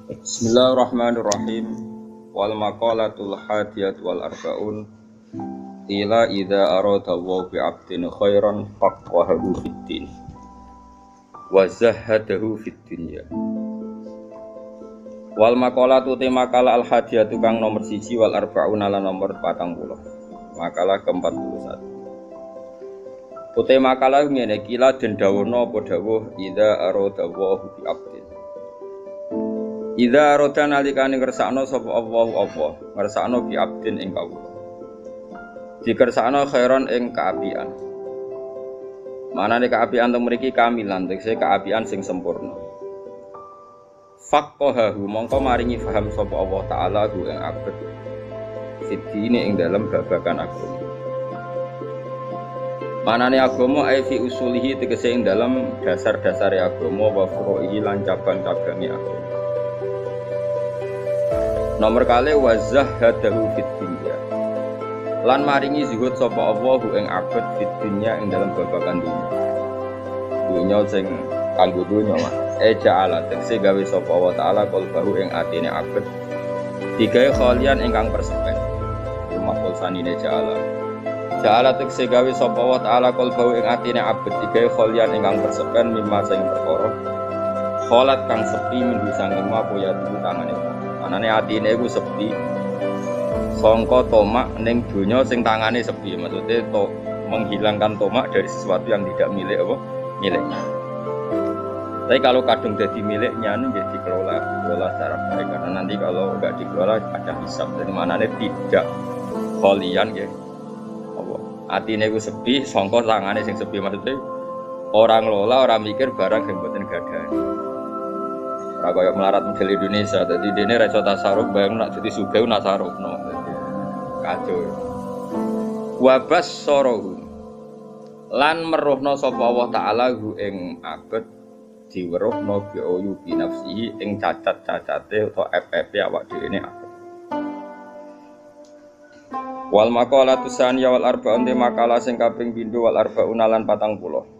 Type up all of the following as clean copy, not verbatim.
Bismillahirrahmanirrahim. Wal maqalatul hadiyat wal arbaun ila idza arada wa bi 'abdin khairan faqahahu fid din wa zahhadahu fid dunya. Wal maqalatu te makalah al hadiyat kang nomor 1 wal arbaun ala nomor 40. Makalah ke-41. Utai makalah ngene kila den dawono apa dawuh idza arada wa bi 'abdin. Idza roda nalikane ngersakno sapa Allahu apa ngersakno bi abdin ing kawula dikersakno khairon ing kaapian manane kaapian teng mriki kamilan tegese kaapian sing sempurna faqahahu mongko maringi paham sapa Allah taala hu ing abet fitine ing dalem babagan agama manane agama ai fi usulihi tegese ing dalem dasar-dasare agama wa furu'i lan cabang-cabange agama. Nomor kali wazah hadahu fit dunya. Lan maringi zuhud sapa Allah ing abad fit dunya ing dalam babagan dunya. Dunya sing kanggo dunya mah. Ja'ala tegese gawe sapa Allah taala qalbahu ing atine abad. Digawe khalian ingkang persepen. Makul sanine ja'ala. Ja'ala tegese gawe sapa Allah taala qalbahu ing atine abad digawe khalian ingkang persepen mimma sing perkara. Kholat kang sepi minggu sanging mapo ya tangane. Anane atine iku sepi. Sangka tomak ning donya sing tangane sepi, maksudnya to menghilangkan tomak dari sesuatu yang tidak milik apa? Miliknya. Tapi kalau kadung jadi miliknya ini jadi dikelola secara baik karena nanti kalau enggak dikelola ada hisab. Jadi manane tidak kholian nggih. Apa? Atine iku sepi, sangka tangane sing sepi, maksudnya orang lola, orang mikir barang sing mboten gadani. Kaya melarat model Indonesia, jadi dene ra iso tasarruf bayang nak dadi sugih nak tasarrufno. Kacau. Wabas sorohu. Lan meruhna sapa Allah taala hu ing abet diweruhna bi uyubi nafsihi ing cacat-cacate utawa FFP awak dhewe ne abet. Wal maqalatu saniyah wal arba'un te makalah sing kaping 7 wal arba'un lan 40.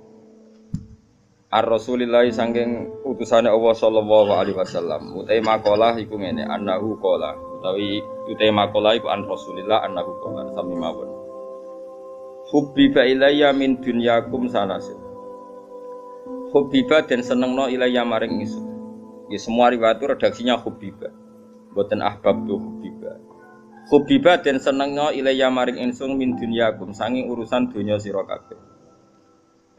Ar-Rasulillah saking utusane Allah sallallahu alaihi wasallam. Utai makalah iku ngene, annahu qala. Utawi utai makalah iku an Rasulillah annahu qala sami mawon. Hubbiba ilayya min dunyakum salasin. Hubbiba den senengno ilayya maring ingsun. Ya semua riwayat redaksinya hubbiba. Mboten ahbab tu hubbiba. Hubbiba den senengno ilayya maring ingsun min dunyakum saking urusan donya sira kabeh.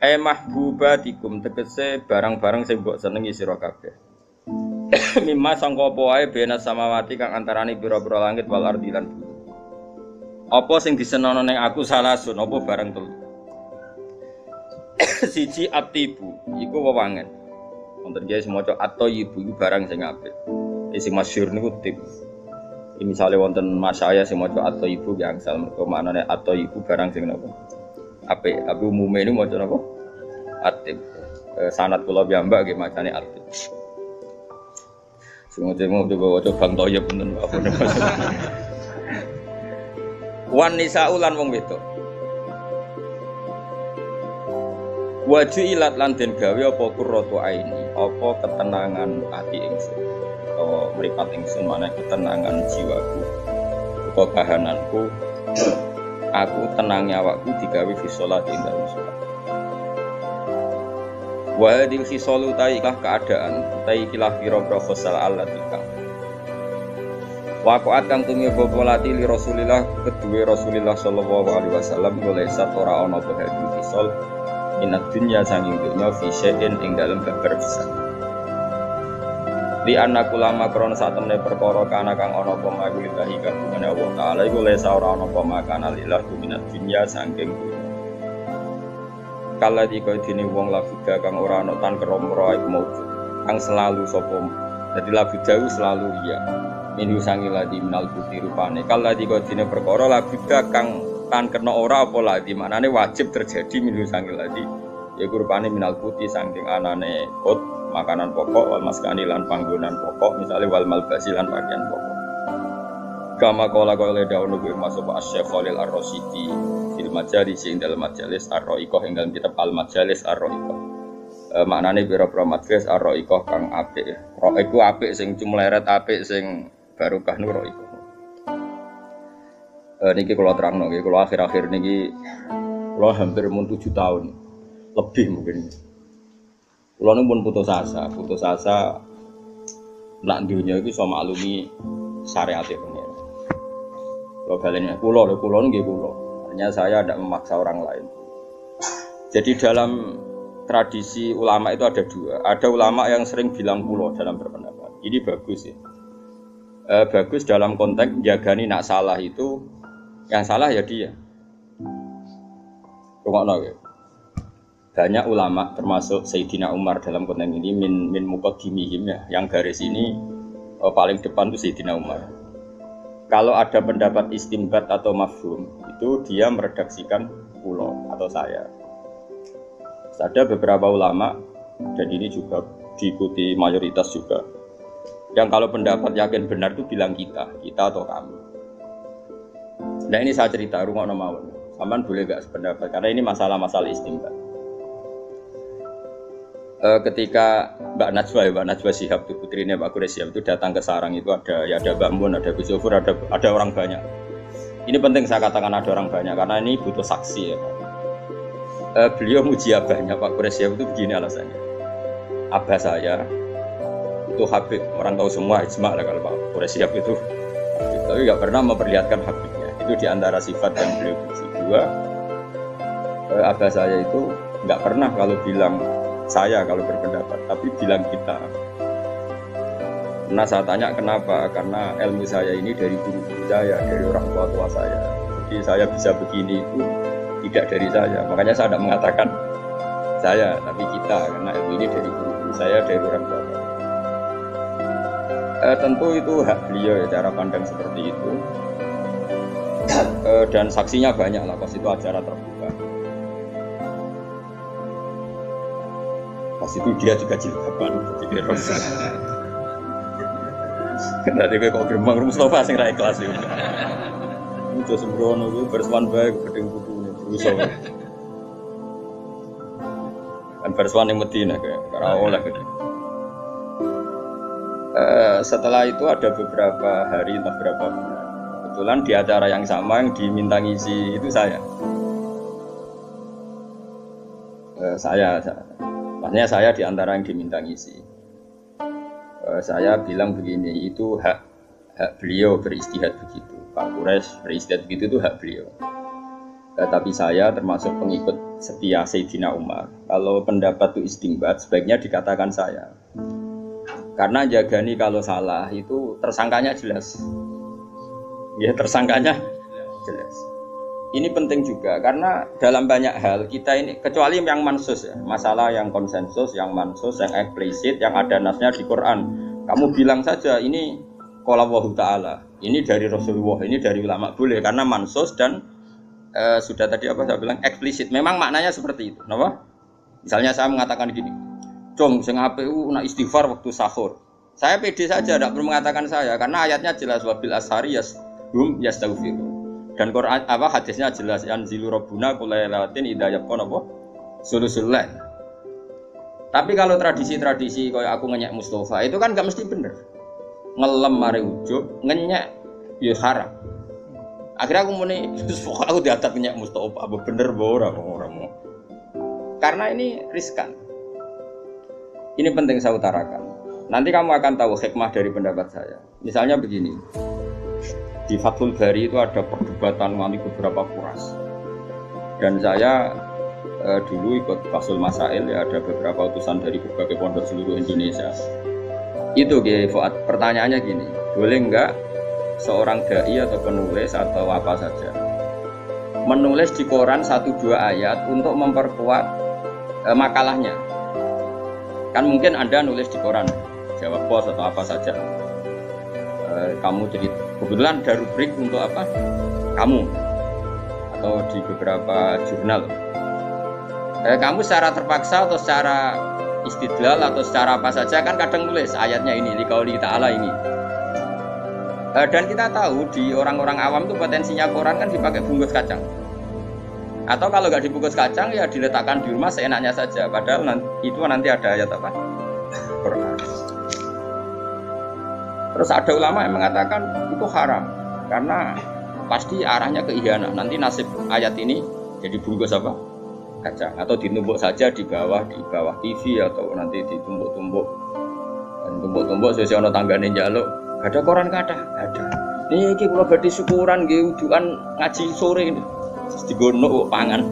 Mahbubatikum tegese barang-barang sing mbok senengi sira kabeh. Mimma sangka apa wae bena samawati kang antarane pira-pira langit wal ardi lan bumi. Apa sing disenengno ning aku salasun apa barang telu. Siji atibu iku wewangen. Wonten nggih semaca at-thayyibu iku barang sing apik. Sing masyhur niku tip. Misale wonten masaya sing maca at-thayyibu yang angsal mergo maknane at-thayyibu barang sing napa? Apik, tapi umume ini maca napa? Atib. Sanad kula piyambak nggih macane atib. Sing-sing coba Bang Toyib penten apa niku. Wan nisa'u lan wong wedok. Waju ilat lan den gawe apa qurratu aini, apa ketenangan ati ingsun. Atau mripat ingsun maneh ketenangan jiwaku. Apa kahananku. Aku tenangnya awakku digawe fi sholat ing dalem sholat. Wa hadil khisalu taikah keadaan taikilah pira-pira khosal allatika. Wa qaat kang tumi bopolati li Rasulillah kedue Rasulillah sallallahu alaihi wasallam oleh sat ora ana apa hadil khisal inat dunya sanging dunya fi syai'in ing dalem babar pisan. Di anak ulama krono saat temne perkara kana kang ana apa magulillahi kagungane Allah taala iku lesa ora ana apa makana lillah minat dunya saking kala dikoy dene wong labuda kang ora ana tan keromro iku maujud kang selalu sapa dadi labuda iku selalu iya minu sangi ladi minal putih rupane kala dikoy dene perkara labuda kang tan kena ora apa ladi maknane wajib terjadi minu sangi ladi iku rupane minal putih saking anane kot makanan pokok wal maskani lan panggonan pokok misalnya wal malbasi lan pakaian pokok. Kama kala kala dawuh ku masuk Asy-Syaikh Khalil Ar-Rasyidi fil majalis ing dalam majalis Ar-Ra'iqah ing dalam kitab Al-Majalis Ar-Ra'iqah. maknane pira-pira madres ar-ra'iqah kang apik. Ro iku apik sing cumleret apik sing barokah nu ra'iqah. Niki kula terangno nggih, kula akhir-akhir niki kula hampir mun 7 tahun lebih mungkin. Kula nu pun putus asa nak dunya iki iso maklumi syariat pengen. Kula baleni kula nggih kula. Artinya saya tidak memaksa orang lain. Jadi dalam tradisi ulama itu ada dua. Ada ulama yang sering bilang kula dalam berpendapat. Ini bagus ya. Bagus dalam konteks jagani nak salah itu yang salah ya dia. Rungokno ya. Banyak ulama termasuk Sayyidina Umar dalam konteks ini min muqaddimihim ya. Yang garis ini paling depan itu Sayyidina Umar. Kalau ada pendapat istinbat atau mafhum itu dia meredaksikan kula atau saya. Ada beberapa ulama dan ini juga diikuti mayoritas juga. Yang kalau pendapat yakin benar itu bilang kita atau kami. Nah ini saya cerita rungokno mawon. Sampean boleh enggak sependapat karena ini masalah-masalah istinbat. Ketika Mbak Najwa Shihab itu putrinya Pak Quraish Shihab itu datang ke sarang itu ada Mbak Mun, ada Gus Zofur, ada orang banyak. Ini penting saya katakan ada orang banyak karena ini butuh saksi ya. Beliau muji abahnya Pak Quraish Shihab itu begini alasannya. Abah saya itu Habib, orang tahu semua ijma lah kalau Pak Quraish Shihab itu. Tapi nggak pernah memperlihatkan Habibnya. Itu diantara sifat yang beliau puji. Dua, abah saya itu nggak pernah kalau bilang saya kalau berpendapat, tapi bilang kita. Nah saya tanya kenapa? Karena ilmu saya ini dari guru-guru saya, dari orang tua saya. Jadi saya bisa begini itu tidak dari saya. Makanya saya tidak mengatakan saya, tapi kita. Karena ilmu ini dari guru-guru saya, dari orang tua saya. Tentu itu hak beliau ya, cara pandang seperti itu. Dan saksinya banyak lah, pas itu acara terbuka. Pas itu dia juga jilbaban, jadi Rosa. Nanti kok gremeng Mustafa sing ra ikhlas yo. Itu sembrono itu berswan bae gedeng putune berusaha. Kan berswan ning Madinah kayak ora oleh gitu. Setelah itu ada beberapa hari atau beberapa bulan. Kebetulan di acara yang sama yang diminta ngisi itu saya. Maksudnya saya di antara yang diminta ngisi. Saya bilang begini, itu hak beliau beristihad begitu. Pak Quraish beristihad begitu itu hak beliau. Tapi saya termasuk pengikut setia Sayyidina Umar. Kalau pendapat itu istinbat, sebaiknya dikatakan saya. Karena jagani kalau salah itu tersangkanya jelas. Ya tersangkanya jelas. Ini penting juga karena dalam banyak hal kita ini kecuali yang mansus ya, masalah yang konsensus, yang mansus, yang eksplisit, yang ada nasnya di Quran. Kamu bilang saja ini qala Allahu Ta'ala, ini dari Rasulullah, ini dari ulama boleh karena mansus dan sudah tadi apa saya bilang eksplisit. Memang maknanya seperti itu. Kenapa? Misalnya saya mengatakan gini, "Cung, sing APU nak istighfar waktu sahur." Saya pede saja, tidak perlu mengatakan saya karena ayatnya jelas wabil ashari yashum yastaghfirun. Dan Quran apa hadisnya jelas anzilu rabbuna kulailatin idza yaqona apa sulusul lail. Tapi kalau tradisi-tradisi kayak aku ngenyek Mustafa itu kan enggak mesti bener. Ngelem mare ujug, ngenyek ya haram. Akhirnya aku muni pokoknya aku diatat ngenyek Mustafa apa bener apa ora mau. Karena ini riskan. Ini penting saya utarakan. Nanti kamu akan tahu hikmah dari pendapat saya. Misalnya begini. Di Fathul Bari itu ada perdebatan mengenai beberapa kuras. Dan saya dulu ikut Fathul Masail ya, ada beberapa utusan dari berbagai pondok seluruh Indonesia. Itu Fuad, pertanyaannya gini, boleh enggak seorang dai atau penulis atau apa saja menulis di koran 1-2 ayat untuk memperkuat makalahnya? Kan mungkin Anda nulis di koran, Jawab Pos atau apa saja. Kamu jadi kebetulan ada rubrik untuk apa? Kamu atau di beberapa jurnal. Kamu secara terpaksa atau secara istidlal atau secara apa saja kan kadang nulis ayatnya ini liqauli ta'ala ini. Dan kita tahu di orang-orang awam itu potensinya koran kan dipakai bungkus kacang. Atau kalau nggak dibungkus kacang ya diletakkan di rumah seenaknya saja. Padahal nanti ada ayat apa? Quran. Terus ada ulama yang mengatakan itu haram karena pasti arahnya ke ihanah. Nanti nasib ayat ini jadi bungkus apa? Kacang atau ditumbuk saja di bawah TV atau nanti ditumbuk-tumbuk dan tumbuk-tumbuk sesuai ono tanggane njaluk. Gak ada koran kathah, ada. Niki kula badhe syukuran nggih udukan ngaji sore ini. Digono pangan.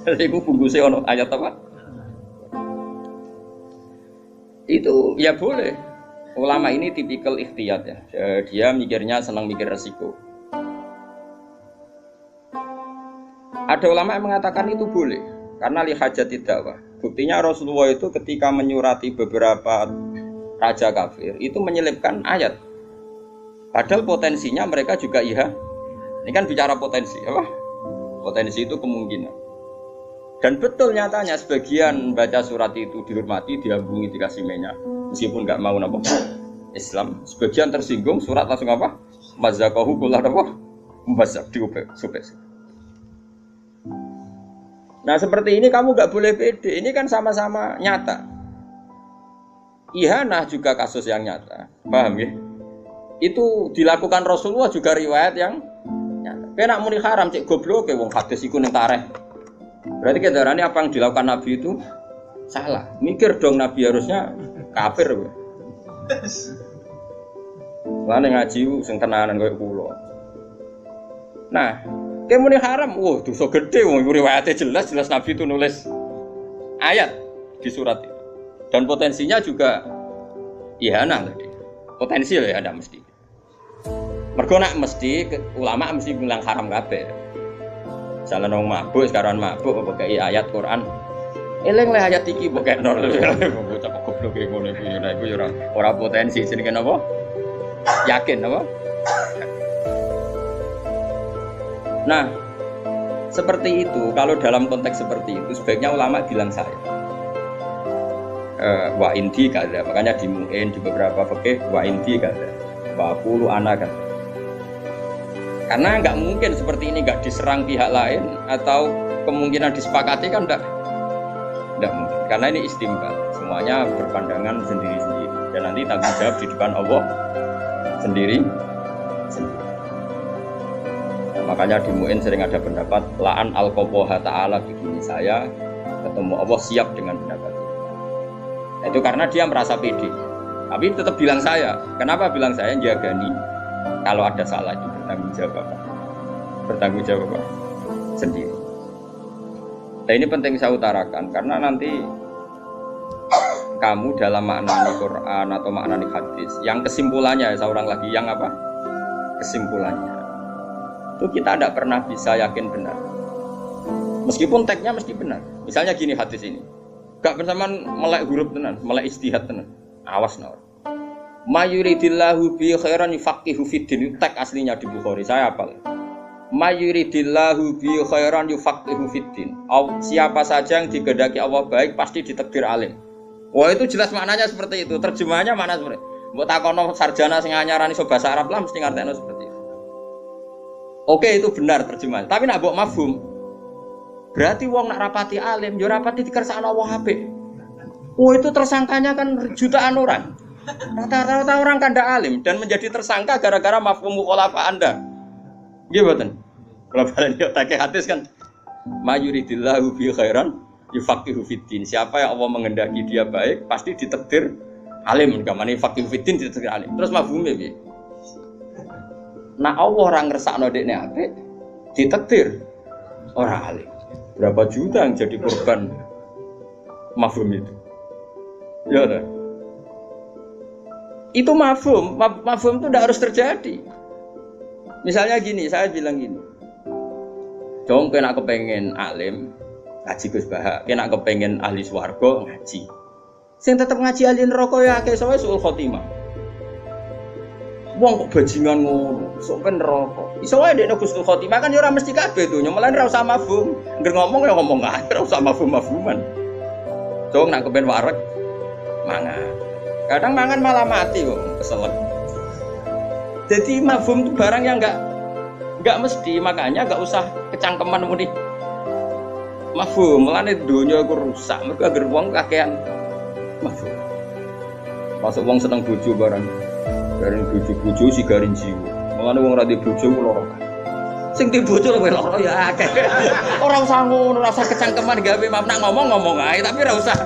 Iku bungkuse ono ayat apa? Itu ya boleh. Ulama ini tipikal ikhtiyat ya. Dia mikirnya senang mikir resiko. Ada ulama yang mengatakan itu boleh karena li hajati dakwah. Buktinya Rasulullah itu ketika menyurati beberapa raja kafir itu menyelipkan ayat. Padahal potensinya mereka juga iya. Ini kan bicara potensi, apa? Potensi itu kemungkinan. Dan betul nyatanya sebagian baca surat itu dihormati, diambungi, dikasih minyak, meskipun nggak mau apa Islam. Sebagian tersinggung, surat langsung apa? Mazakahu kula apa? Mazak diupek, supek. Nah seperti ini kamu nggak boleh pede. Ini kan sama-sama nyata. Ihanah juga kasus yang nyata, paham ya? Itu dilakukan Rasulullah juga riwayat yang nyata. Kena muni haram cek goblok ke wong hadis iku ning tareh. Berarti kedarane apa yang dilakukan Nabi itu salah. Mikir dong Nabi harusnya kafir. Lane ngaji sing tenanan koyo kula. Nah, kemune haram, wah dosa gede wong riwayate jelas Nabi itu nulis ayat di surat itu. Dan potensinya juga ihanah tadi. Potensi ya ada mesti. Mergo nak mesti ulama mesti bilang haram kabeh. Misalnya nong mabuk sekarang mabuk pakai ayat Quran. Eling le ayat iki mbok kekno. Bocah goblok iki ngono iki ya iku ya ora potensi jenenge napa? Yakin napa? Nah, seperti itu, kalau dalam konteks seperti itu, sebaiknya ulama bilang saya wa indi kada, makanya di mu'in, di beberapa fikih wa indi kada, wa qulu ana kada. Karena nggak mungkin seperti ini nggak diserang pihak lain atau kemungkinan disepakati kan nggak mungkin. Karena ini istimbat, semuanya berpandangan sendiri-sendiri dan nanti tanggung jawab di depan Allah sendiri. Makanya di Mu'in sering ada pendapat la'an al-qoboha ta'ala begini saya ketemu Allah siap dengan pendapat itu. Nah, itu karena dia merasa pede. Tapi tetap bilang saya. Kenapa bilang saya? Jagani. Kalau ada salah itu bertanggung jawab apa? Bertanggung jawab apa? Sendiri. Nah ini penting saya utarakan karena nanti kamu dalam maknani Quran atau maknani hadis yang kesimpulannya saya ulang lagi yang apa? Kesimpulannya itu kita tidak pernah bisa yakin benar meskipun teksnya mesti benar. Misalnya gini hadis ini gak bersamaan melek huruf tenan, melek istihad tenan, awas nawar mayuridillahu bi khairan yufaqihu fiddin. Teks aslinya di Bukhari saya hafal mayuridillahu bi khairan yufaqihu fiddin. Siapa saja yang digedaki Allah baik pasti ditakdir alim. Wah itu jelas maknanya seperti itu. Terjemahannya mana seperti mbok takono sarjana sing anyarani iso basa Arab lah mesti ngerteni seperti itu. Oke itu benar terjemahan. Tapi nak mbok mafhum. Berarti wong nak rapati alim, yo rapati dikersakno Allah apik. Oh itu tersangkanya kan jutaan orang. Rata-rata orang kan ndak alim dan menjadi tersangka gara-gara mafhum mukhalafa Anda. Nggih mboten. Kalau balen yo take hadis kan mayuridillahu bi khairan yufaqihu fiddin. Siapa yang Allah menghendaki dia baik pasti ditakdir alim. Gamane faqihu fiddin ditakdir alim. Terus mafhume piye? Nah Allah orang ngersakno dekne apik ditakdir orang alim. Berapa juta yang jadi korban mafhum itu? Ya dah. Itu mafhum itu tidak harus terjadi. Misalnya gini, saya bilang gini. Dong kena kepengen alim ngaji Gus Baha, kena kepengen ahli swarga ngaji. Sing tetep ngaji ahli neraka ya akeh sowe suul khotimah. Wong kok bajingan ngono, sok ben neraka. Iso wae dekne Gus Khotimah kan ya ora mesti kabeh to, nyemelan ora usah mafhum. Ngger ngomong ya ngomong ae, ora usah mafhum-mafhuman. Dong nak kepen wareg mangan. Kadang mangan malah mati kok, keselak. Jadi mafhum itu barang yang enggak mesti, makanya enggak usah kecangkeman muni Mafhum, mulane donya iku rusak, mergo anggere wong kakean mafhum. Masuk wong seneng bojo barang. Garing bojo-bojo sigarin jiwa. Mulane wong ra di bojo ku lara. Sing di bojo luwih lara ya akeh. Ora usah ngono, ora usah kecangkeman gawe nak ngomong ae tapi ora usah.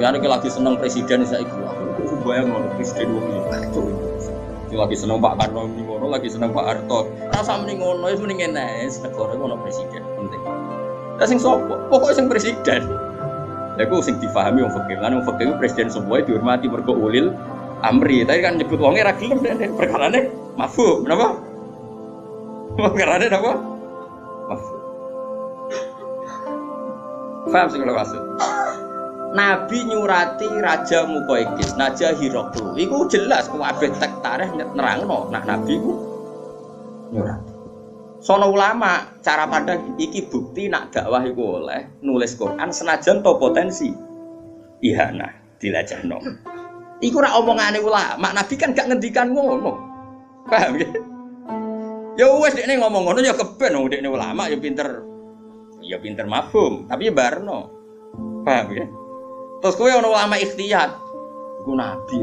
Ya nek lagi seneng presiden saiki aku bayang ngono presiden wong iki. Lagi seneng Pak Karno ngono, lagi seneng Pak Harto. Rasa mending ngono, wis mending ngene, negara ono presiden penting. Lah sing sapa? Pokoke sing presiden. Lha iku sing difahami wong fikih. Lan wong fikih presiden semua dihormati mergo ulil amri. Tapi kan nyebut wonge ra gelem perkarane mafhum, napa? Perkarane napa? Mafhum. Paham sing kula maksud? Nabi nyurati Raja Muqawqis, Raja Hiraql. Iku jelas kabeh tek tarikh nerangno, nah Nabi ku nyurati. Sono ulama cara pandang iki bukti nak dakwah iku oleh nulis Quran senajan to potensi ihanah dilajahno. Iku ora omongane ulama, Nabi kan gak ngendikan ngono. Paham ya? Ya wis dekne ngomong ngono ya keben wong dekne ulama ya pinter. Ya pinter mafhum, tapi ya barno. Paham ya? Terus kowe ana ulama ikhtiyat. Iku nabi.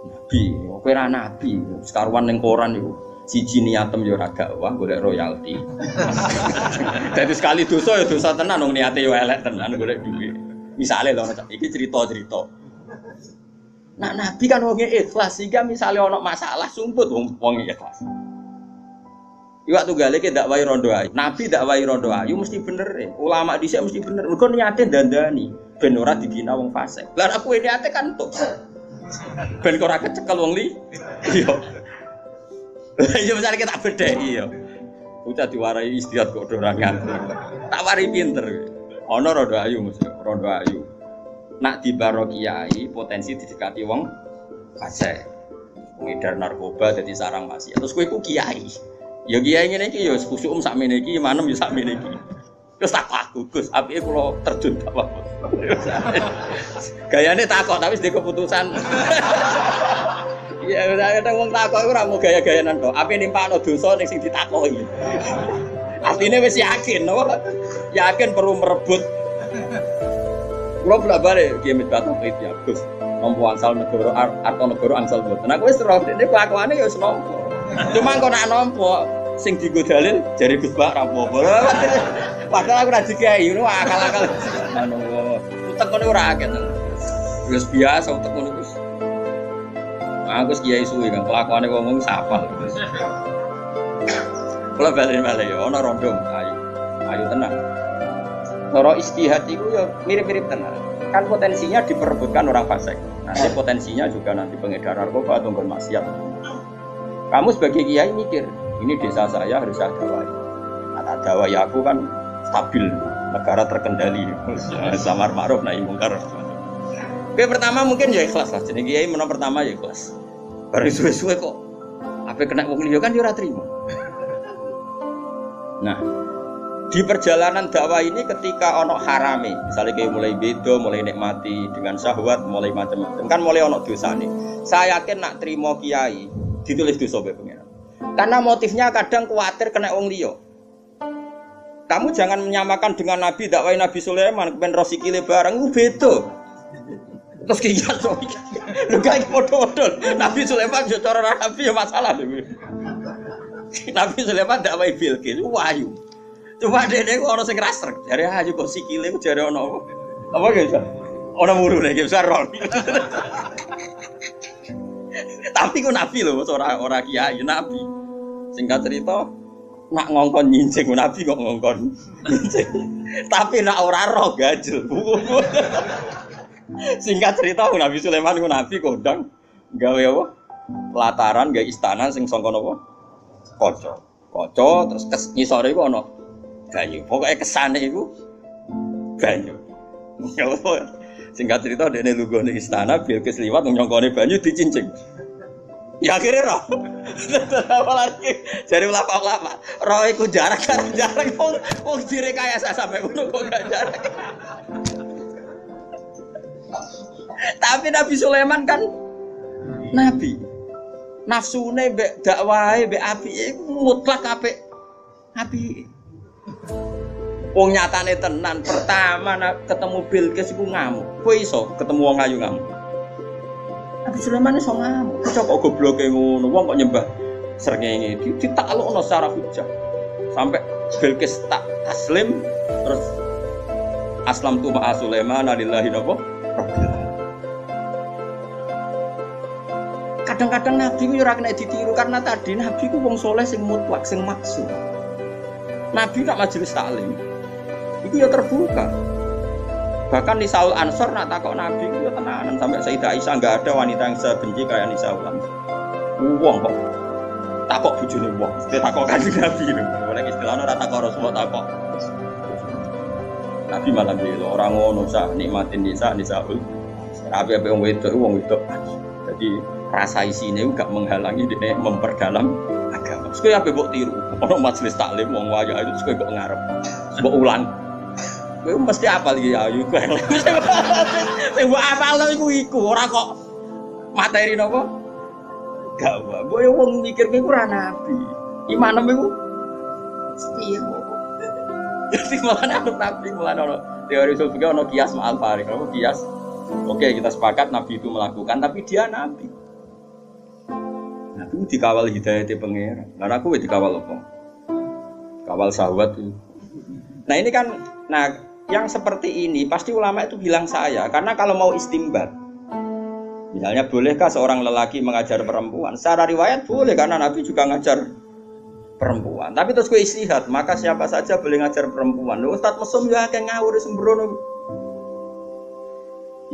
Nabi, kowe ra nabi, sekaruan ning koran iku. Siji niatem ya ora dakwah golek royalti. Dadi sekali dosa ya dosa tenan wong niate ya elek tenan golek duit. Misale lho iki cerita-cerita. Nah nabi kan wong ikhlas sehingga misale ana masalah sumput wong ikhlas. Iwak tunggale ki dakwah rondo ayu. Nabi dakwah rondo ayu mesti bener e. Ulama dhisik mesti bener. Mergo niate dandani ben ora dibina wong fasik. Lah aku niate kan entuk. Ben ora kecekel wong li. Iya. Ya misale kita bedheki ya. Ucap diwarai istiad kok ora ngantuk. Tak wari pinter. Ana rondo ayu mesti rondo ayu. Nak dibaro kiai potensi didekati wong fasik. Ngedar narkoba dadi sarang maksiat. Terus kowe iku kiai. Ya kiai ngene iki ya kusuk sakmene iki, manem ya sakmene iki. Terus tak aku, Gus, apike kula terjun tak apa. Gayane takok tapi ndek keputusan. Ya kadang wong takok iku ora mau gaya-gayanan tok. Ape nimpakno dosa ning sing ditakoki. Artine wis yakin, apa? Yakin perlu merebut. Kula blabare kiai Mitbato ya, Gus. Nampa angsal negara atau negara angsal mboten. Aku wis ora ndek kelakuane ya wis nampa. Cuma kok nak nampa sing dienggo dalil jare Gus Bak ra apa-apa. Padahal aku ra dikai ngono akal-akal. Ngono. Utek ngene ora akeh. Wis biasa utek ngono Gus. Aku kiai suwi kan kelakuane wong sapal. Kula bali-bali ya ana rondo ayu. Ayu tenan. Cara istihad iku ya mirip-mirip tenan. Kan potensinya diperebutkan orang fasik. Nanti potensinya juga nanti pengedar narkoba atau bermaksiat. Kamu sebagai kiai mikir, ini desa saya harus ada dakwah. Ada dakwah ya aku kan stabil, negara terkendali, samar ma'ruf nahi mungkar. Oke pertama mungkin ya ikhlas lah. Jadi kiai menang pertama ya ikhlas. Baru suwe-suwe kok, apa kena wong liya kan yo ora trimo. Nah, di perjalanan dakwah ini ketika ono harame, misalnya kayak mulai bedo, mulai nikmati dengan syahwat, mulai macam-macam, kan mulai ono dosa nih. Saya yakin nak trimo kiai ditulis dosa bae pengen. Karena motifnya kadang khawatir kena wong liya. Kamu jangan menyamakan dengan Nabi dakwah Nabi Sulaiman kepen rosikile barang ku beda. Terus kiai so. Lho gak padha-padha. Nabi Sulaiman yo cara Nabi ya masalah lho. Nabi Sulaiman dakwah Bilqis wayu. Cuma dene kok ana sing rasrek. Jare ayo kok sikile ku jare ana apa? Apa guys? Ana murune iki besar rol. Tapi ku nabi lho, ora kiai nabi. Singkat cerita, nak ngongkon nyincing nabi kok ngongkon nyincing. Tapi nak ora roh gajel. Singkat cerita Nabi Sulaiman ku nabi kondang gawe apa? Pelataran gawe istana sing sangka napa? Kaca. Kaca terus ngisore iku ana banyu. Pokoke kesane iku banyu. Singkat cerita dene lunggone istana Bilqis liwat nyongkone banyu dicincing. Ya akhirnya roh. Apalagi jare ulama-ulama, roh iku jarak wong direkayasa sampai ngono kok gak jarak. Tapi Nabi Sulaiman kan nabi. Nafsune mbek dakwahe mbek apike mutlak apik. Apik. Wong nyatane tenan pertama ketemu Bilqis iku ngamuk. Kowe iso ketemu wong ayu ngamuk. Nabi Sulaiman iso ngamuk. Kok gobloke ngono, wong kok nyembah srengenge ditaklukno secara hujah. Sampai Bilqis tak taslim terus aslam tu ma'a Sulaiman lillahi rabbil alamin. Kadang-kadang Nabi ku ora kena ditiru karena tadi Nabi ku wong soleh sing mutlak sing maksum. Nabi gak majelis taklim. Itu ya terbuka. Bahkan Nisaul Ansor nak takok Nabi itu ya tenanan sampai Sayyidah Aisyah enggak ada wanita yang sebenci kayak Nisaul Ansor. Wong kok takok bojone wong, mesti takok kanjeng Nabi lho. Oleh istilahnya ora takok Rasulullah takok. Nabi malah bilang orang ngono sak nikmatin Nisaul. Ape-ape wong wedok. Jadi rasa isine gak menghalangi dia memperdalam agama. Terus ape mbok tiru. Ono majelis taklim wong wayu itu terus kok ngarep. Mbok ulang. Kowe mesti apal iki ayu kowe. Sing mbok apal iku ora kok materi napa? Gak wae. Mbok wong mikirke ku ora nabi. Imanem iku piye kok. Jadi malah anut nabi malah ono teori sulfika ono kias ma'al farik. Ono kias. Oke, kita sepakat nabi itu melakukan tapi dia nabi. Nabi dikawal hidayate pangeran. Lah aku dikawal apa? Kawal syahwat itu. Nah, ini kan yang seperti ini pasti ulama itu bilang saya karena kalau mau istimbat misalnya bolehkah seorang lelaki mengajar perempuan secara riwayat boleh karena Nabi juga ngajar perempuan tapi terus gue istihad maka siapa saja boleh ngajar perempuan lho Ustaz mesum ya kayak ngawur sembrono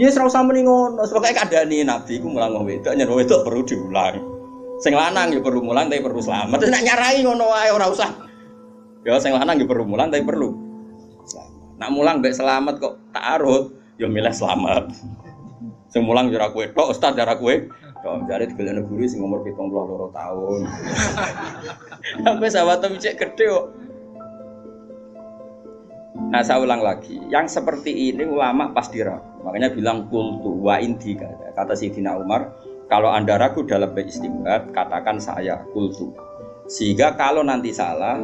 ya serau sama nih ngono sebagai keadaan ini Nabi ku mulang wedok nyen wedok perlu diulang sing lanang ya perlu mulang tapi perlu selamat terus nak nyarai ngono wae ora usah ya sing lanang ya perlu mulang tapi perlu nak mulang mbek selamat kok ta'arud, ya milih selamat. Sing mulang ora kowe tok, ustaz ora kowe. Tok jare digolekno guru sing umur 72 tahun. Sampai sahabat cek gede kok. Nah, saya ulang lagi, yang seperti ini ulama pasti ragu. Makanya bilang qultu wa indi kata Sayyidina Umar, kalau Anda ragu dalam beristimbat, katakan saya qultu. Sehingga kalau nanti salah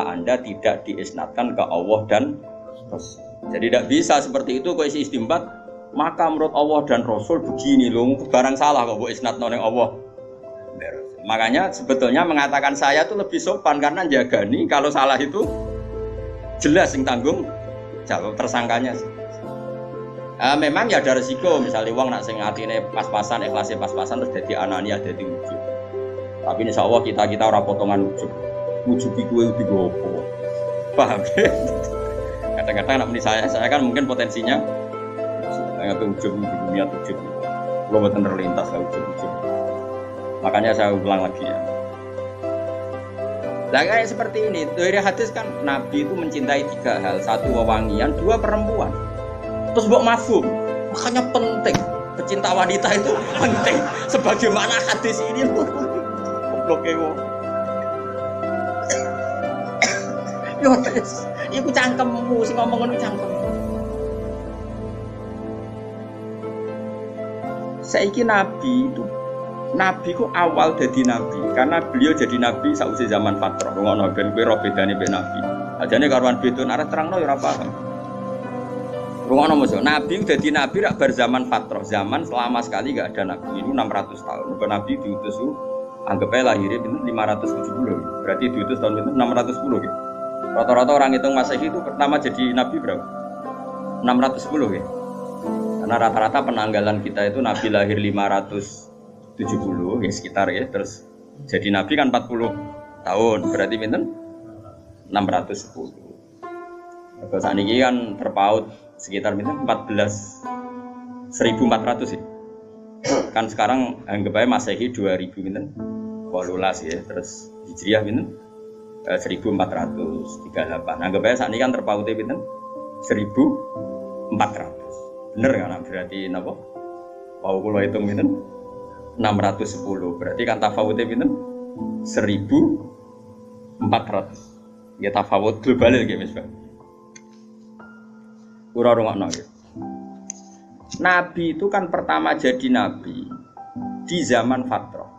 Anda tidak diisnadkan ke Allah dan Rasul. Jadi tidak bisa seperti itu kok isi istimbat maka menurut Allah dan Rasul begini loh barang salah kok isnad nang Allah. Makanya sebetulnya mengatakan saya itu lebih sopan karena jaga nih kalau salah itu jelas yang tanggung jawab tersangkanya. Memang ya ada resiko misalnya wong nak sing atine pas-pasan ikhlasé pas-pasan terus dadi anania dadi ujub. Tapi insyaallah kita ora potongan ujub. Ujub iku digo opo. Paham ya? Kadang-kadang anak saya kan mungkin potensinya nggak ujung di dunia ujung lo buatan terlintas lah ujung makanya saya ulang lagi ya lah kayak seperti ini dari hadis kan Nabi itu mencintai 3 hal 1 wewangian 2 perempuan terus mbok mafhum makanya penting pecinta wanita itu penting sebagaimana hadis ini goblok ewo yo terus iku cangkemmu sing ngomong ngono cangkemmu. Saiki Nabi ku awal jadi Nabi karena beliau jadi Nabi sausé zaman fatrah. Ngono ben kowe ro bedane mbek Nabi. Ajane karuan beda arep terangno ya ora paham. Ngono mesti Nabi dadi Nabi rak bar zaman fatrah. Zaman selama sekali enggak ada Nabi. Itu 600 tahun. Nabi diutus anggap aja lahirnya 570. Berarti diutus tahun 610 gitu. Rata-rata orang hitung Masehi itu pertama jadi Nabi berapa? 610 ya. Karena rata-rata penanggalan kita itu Nabi lahir 570 ya sekitar ya. Terus jadi Nabi kan 40 tahun. Berarti pinten? 610. Kalau saat ini kan terpaut sekitar pinten? 1400 ya. Kan sekarang anggap aja Masehi 2000 pinten? 18 ya. Terus Hijriah pinten? 1438. Anggap aja saat ini kan terpautnya pinten 1400. Bener kan berarti napa? Kalau kula hitung pinten 610. Berarti kan tafawutnya pinten 1400. Ya tafawut global iki Mas Pak. Ora rungokno ya. Nabi itu kan pertama jadi nabi di zaman fatrah.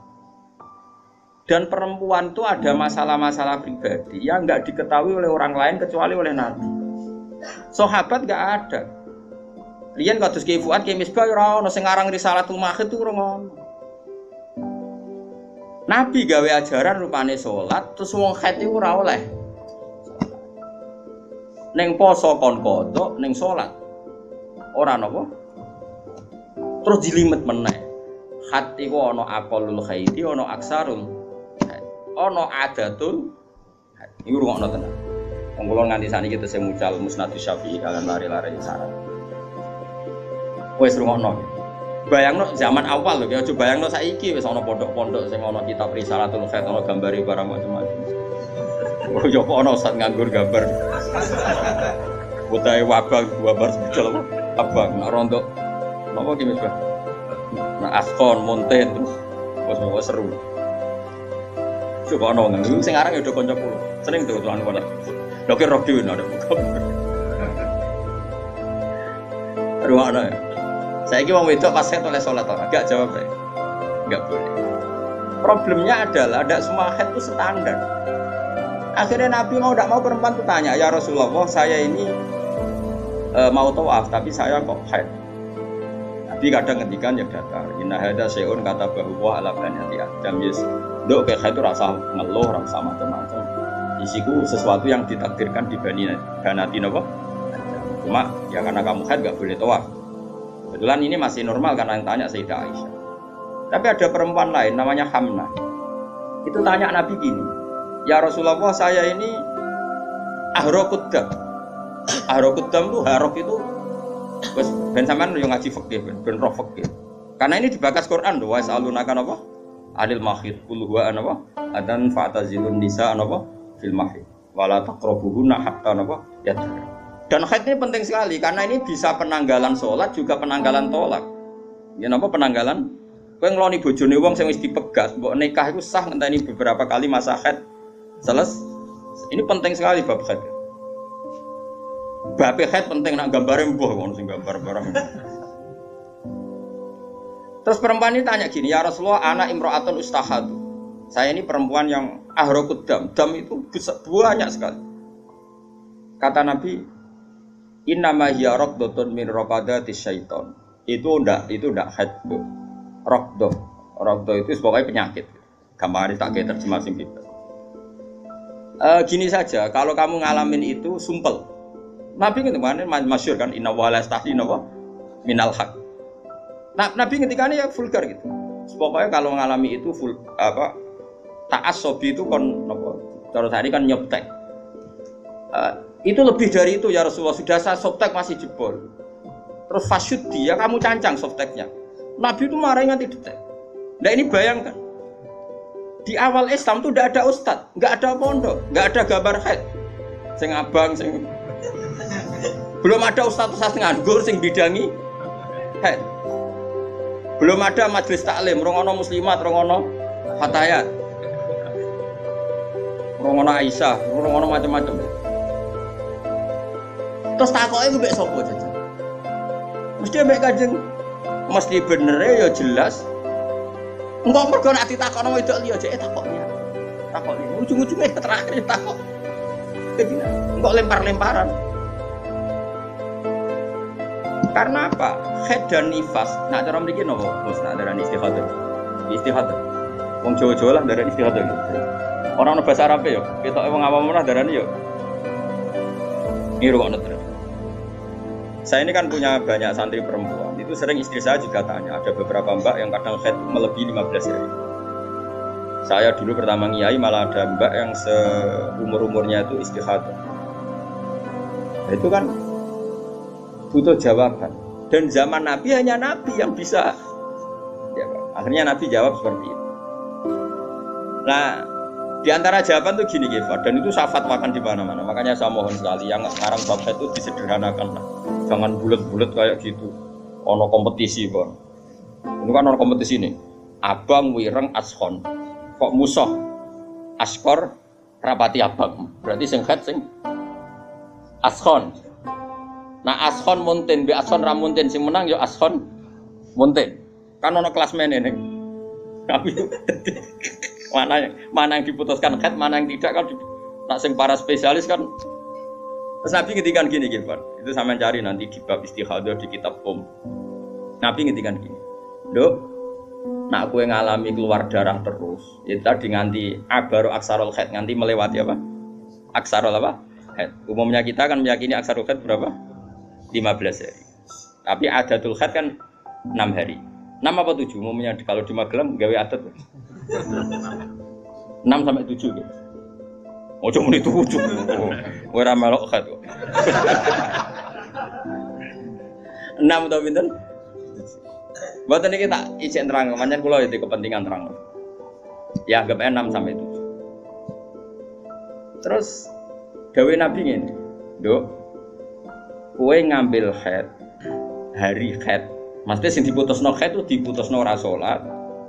Dan perempuan itu ada masalah-masalah pribadi yang nggak diketahui oleh orang lain kecuali oleh Nabi. Sahabat enggak ada. Riyen kados Ki Fuad, Ki Misbah ora ono sing aran Risalatul Mahid itu ora ono. Nabi gawe ajaran rupane salat, terus wong haid iku ora oleh. Ning poso kon kodok, ning salat ora napa? Terus jilimet meneh. Haid iku ana aqallul haidi, ana aksarul haid. Ana adatul haid. Iku rungokno tenan. Wong kula nganti saniki kita sing mucal Musnadus Syafi'i kalian lari-lari syarat. Wes rungokno. Bayangno zaman awal lho, aja bayangno saiki wis ana pondok-pondok sing ana kitab Risalatul Khair ana gambare barang macam-macam. Oh yo kok ana ustaz nganggur gambar. Utahe wabah sebetulnya apa? Abang nak rontok. Napa ki Mas? Nak askon monten terus wis seru. Coba ana nganggur sing aran ya do kanca kula. Sering to tuan kula. Lho ki roh dhewe ada buka. Ruwana. Saiki wong wedok pas haid oleh salat ora? Enggak jawab ya. Enggak boleh. Problemnya adalah ada semua haid itu standar. Akhirnya Nabi mau perempuan tuh tanya, "Ya Rasulullah, saya ini mau tawaf tapi saya kok haid." Nabi kadang ngendikan ya datar. Inna hadza syai'un katabahu wa ala banati Adam yes. Nduk kayak haid itu rasa ngeluh, rasa macam-macam. Isiku sesuatu yang ditakdirkan di banati napa? Cuma ya karena kamu haid enggak boleh tawaf. Kebetulan ini masih normal karena yang tanya Sayyidah Aisyah. Tapi ada perempuan lain namanya Hamnah. Itu tanya Nabi gini, "Ya Rasulullah, saya ini ahrokuddam." Ahrokuddam itu harok itu wis ben sampean yo ngaji fikih ben roh fikih. Karena ini dibakas Quran lho, wa salunaka napa? Anil mahid qul huwa anapa? Adan fa'tazilun nisa anapa? Fil mahid. Wala taqrabuhunna hatta napa? Yadhar. Dan haid ini penting sekali karena ini bisa penanggalan sholat juga penanggalan tolak. Ya napa penanggalan? Kowe ngloni bojone wong sing wis dipegat, mbok nikah iku sah ngenteni beberapa kali masa haid. Ini penting sekali bab haid. Bab haid penting nak gambare mbuh ngono sing gambar barang. Terus perempuan ini tanya gini, "Ya Rasulullah, ana imra'atun ustahadu." Saya ini perempuan yang ahrokud dam. Dam itu banyak sekali. Kata Nabi, "Innama hiya raqdatun min raqadatis syaiton." Itu ndak haid. Raqdah. Raqdah itu sebagai penyakit. Gampang tak kayak terjemah sing bebas. Gini saja, kalau kamu ngalamin itu sumpel. Nabi kemarin masyhur kan inna wa la yastahi minal haq. Nah, Nabi ketika ini ya vulgar gitu. Pokoknya kalau mengalami itu ta'assobi itu kon cara tadi kan nyoptek. Itu lebih dari itu ya Rasulullah, sudah saya softtek masih jebol. Terus fasyud dia, kamu cancang softteknya. Nabi itu marahnya nganti detek. Nah ini bayangkan, di awal Islam itu tidak ada ustadz, nggak ada pondok, nggak ada gambar haid. Sing abang, sing belum ada ustadz nganggur, sing bidangi haid. Belum ada majelis taklim, rongono muslimat, rongono fatayat, rongono Aisyah, rongono macam-macam. Terus takoknya gue mbek sapa jajan? Mesti mbek Kanjeng. Mesti bener ya jelas. Engko mergo nek ditakokno wedok liya jek takoknya. Takoknya ujung-ujungnya terakhir takok. Jadi engko lempar-lemparan. Karena apa? Haid dan nifas. Nak cara mriki napa? Bos nak darani istihadah. Istihadah. Wong Jawa-Jawa lah darani istihadah gitu. Orang bahasa Arab ya, ketoke wong awam ora darani ya. Ini rukun terus. Saya ini kan punya banyak santri perempuan. Itu sering istri saya juga tanya. Ada beberapa mbak yang kadang haid melebihi 15 hari. Saya dulu pertama ngiyai malah ada mbak yang seumur-umurnya itu istihadah. Itu kan butuh jawaban. Dan zaman Nabi hanya Nabi yang bisa. Ya, akhirnya Nabi jawab seperti itu. Nah, di antara jawaban tuh gini Gifar, dan itu saya fatwakan di mana-mana. Makanya saya mohon sekali yang sekarang bab haid itu disederhanakan lah. Jangan bulat-bulat kayak gitu. Ono kompetisi, Bang. Ini kan ono kompetisi nih. Abang wireng ashon. Kok musuh? Askor rapati abang. Berarti sing haid sing ashon. Nah, ashon monten, be ashon ramonten sing menang ya ashon monten. Kan ono kelas meneh ning. Tapi mana yang diputuskan haid, mana yang tidak kan nak sing para spesialis kan Terus Nabi ngendikan gini Gilbert, itu sampean cari nanti di bab istikhadah di kitab Nabi ngendikan gini, "Nduk, nak kowe ngalami keluar darah terus, ya tadi nganti abaru aksarul haid nganti melewati apa? Aksarul apa? Haid. Umumnya kita kan meyakini aksarul haid berapa? 15 hari. Tapi adatul haid kan 6 hari. 6 apa 7? Umumnya kalau di Magelang gawe adat. 6 sampai 7 gitu. Ojo muni 7. Ora melok haid kok. 6 atau pinten? Mboten iki tak izin terang, pancen kula itu kepentingan terang. Ya anggap 6 sampai 7. Terus dawe Nabi ngene, "Nduk, kowe ngambil haid hari haid. Maksudnya sing diputusno haid itu diputusno ora salat,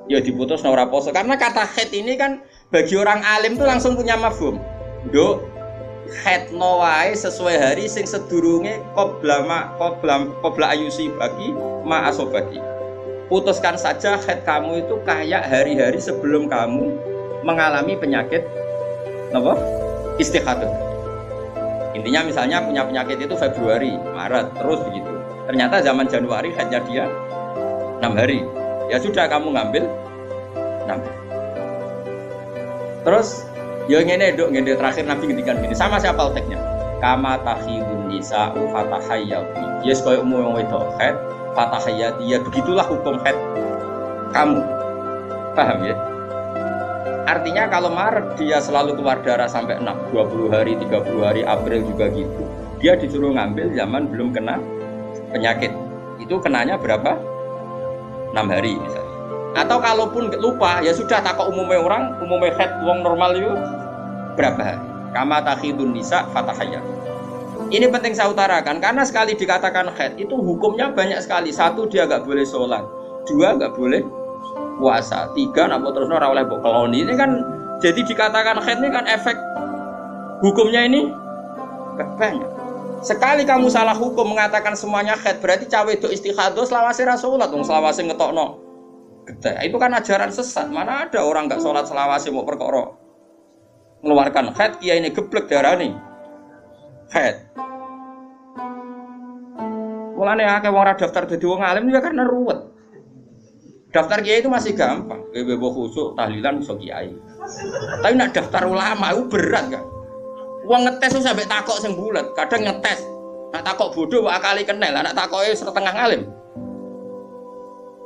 ya diputusno ora poso. Karena kata haid ini kan bagi orang alim tuh langsung punya mafhum. Nduk, haidno wae sesuai hari sing sedurunge qabla ayusi bagi ma asobati. Putuskan saja haid kamu itu kayak hari-hari sebelum kamu mengalami penyakit apa? Istihadah. Intinya misalnya punya penyakit itu Februari, Maret, terus begitu. Ternyata zaman Januari haidnya dia 6 hari. Ya sudah kamu ngambil 6 hari. Terus ya ngene Dok, ngene terakhir Nabi ngendikan gini, sama siapa teknya? Kama takhidun nisa'u fatahayyati. Yes koyo umum wong wedok haid fatahayyati, ya begitulah hukum haid kamu. Paham ya? Artinya kalau Maret dia selalu keluar darah sampai 20 hari, 30 hari, April juga gitu. Dia disuruh ngambil zaman belum kena penyakit. Itu kenanya berapa? 6 hari misalnya. Atau kalaupun lupa, ya sudah takut umumnya orang, umumnya haid wong normal itu berapa hari? Kama takhidun nisa fatahayyati. Ini penting saya utarakan karena sekali dikatakan haid itu hukumnya banyak sekali. 1, dia nggak boleh sholat. 2, nggak boleh puasa. 3, apa terus ora oleh mbok keloni. Ini kan jadi dikatakan haid ini kan efek hukumnya ini banyak. Sekali kamu salah hukum mengatakan semuanya haid, berarti cawe itu istikhadah selawase ra salat wong selawase ngetokno. Itu kan ajaran sesat. Mana ada orang nggak sholat selawase mau perkara mengeluarkan haid, kiai ini geblek darani haid. Mulane akeh wong ora daftar dadi wong alim ya karena ruwet. Daftar kiai itu masih gampang, bebo khusuk tahlilan iso kiai. Tapi nak daftar ulama itu berat kan. Wong ngetes itu sampai takok sing bulet, kadang ngetes. Nak takok bodoh kok akali kenel, nak takoke setengah alim.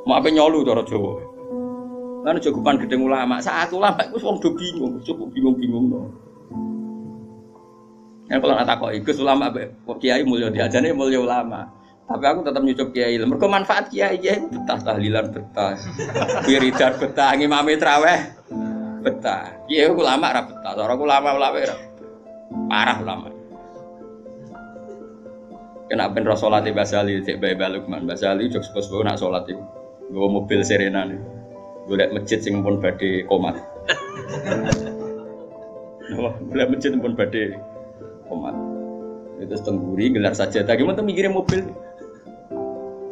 Mau apa nyolu cara Jawa. Lan jogopan gedeng ulama, saat ulama iku wong do bingung, cukup bingung-bingung to. Yen kalau nak takoki Gus ulama kok kiai mulya diajane mulya ulama. Tapi aku tetap nyucup kiai. Mergo manfaat kiai betah tahlilan betah. Wiridan betah, ngimami traweh betah. Kiai ulama ra betah, cara ulama ra parah ulama. Kena ben ro salat e Basali cek bae Lukman. Basali jog sepo-sepo nak salat iku. Nggawa mobil Serena nih. Golek masjid sing pun badhe komat. Golek masjid pun badhe komat. Itu tengguri gelar sajadah gimana tuh mikirin mobil.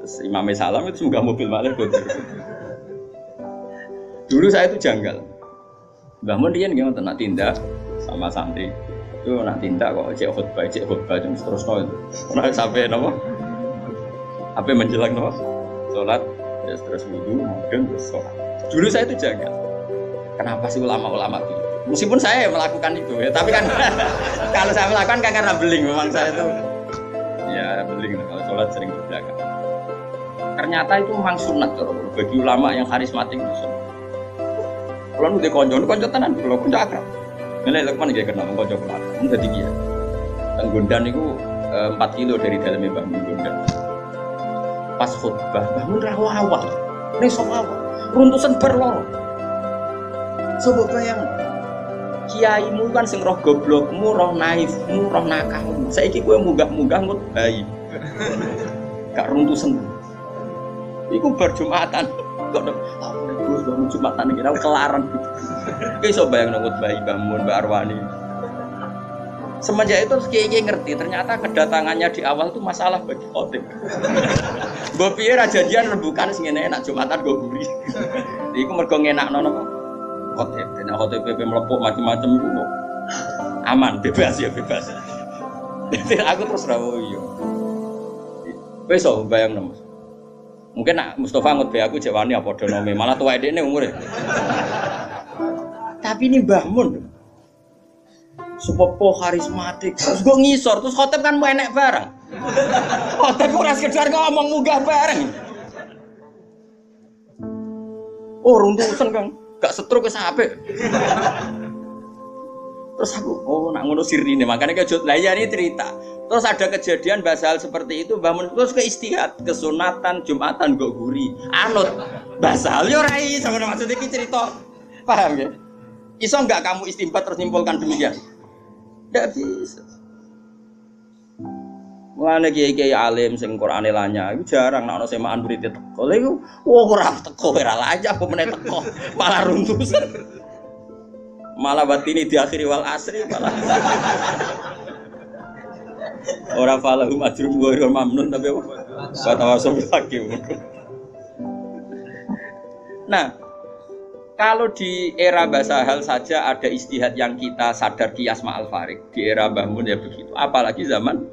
Terus Imam Salam itu semoga mobil malah kotor. Dulu saya itu janggal. Mbah Mun riyen nggih wonten nak tindak sama santri. Itu nak tindak kok cek khutbah terus no itu. Ora sampai napa? Apa menjelang napa? Salat terus wudu, kemudian terus sholat. Dulu saya itu jaga. Kenapa sih ulama-ulama itu? Meskipun saya melakukan itu ya, tapi kan kalau saya melakukan kan karena beling memang saya itu. Ya beling kalau sholat sering berjaga. Ternyata itu memang sunat bagi ulama yang karismatik itu sunat. Kalau nu konco tenan, kalau konco akrab. Nilai Lukman dia kenal konco kelar. Mun dadi kiai. Tenggondan itu 4 kilo dari dalamnya Mbah Gondan. Pas khutbah, bangun rawa awal, nih sok awal, runtusan berlor. Coba bayang, kiaimu kan sing roh goblokmu, roh naifmu, roh nakalmu. Saiki kowe munggah-munggah ngut bayi, gak runtusan. Iku berjumatan, kok Gus bangun jumatan iki ra kelaran. Ki iso bayang ngut bayi bangun Mbak Arwani. Semenjak itu kiai ngerti ternyata kedatangannya di awal itu masalah bagi khotib. Mbok piye ra jadian rembukan sing ngene enak Jumatan go guri. Iku mergo ngenakno napa? Khotib. Dene khotib PP mlepuk macam-macam iku kok aman, bebas ya bebas. Aku terus rawo yo. Wis so bayang Mas. Mungkin nak Mustafa ngut be aku jawani apa padha nome, malah tuwa dekne umure. Tapi ini Mbah Mun. Sepopo karismatik. Terus gue ngisor, terus khotib kan mau enek bareng. Khotib ora sekedar ngomong munggah bareng. Oh, runtusan Kang. Gak setruk wis apik. Terus aku, oh nak ngono sirine, makanya kejut. Lah ya ini cerita. Terus ada kejadian basal seperti itu, Mbah Mun terus ke istihad, kesunatan, Jumatan go guri. Anut. Basal yo ora iso maksud iki cerita. Paham ya? Iso enggak kamu istimbat terus nyimpulkan demikian? Enggak bisa. Mulane kiai-kiai alim sing Qur'ane lanyah iku jarang nek ana semaan murid teko. Lha iku ora teko ora lanyah apa meneh teko, malah runtuh. Malah batini di akhiri wal asri malah. Ora falahum ajrum wa mamnun tapi apa? Fatawasul hakim. Nah, kalau di era Mbah Sahal saja ada istihad yang kita sadar kias ma'al farik. Di era Mbah Mun ya begitu. Apalagi zaman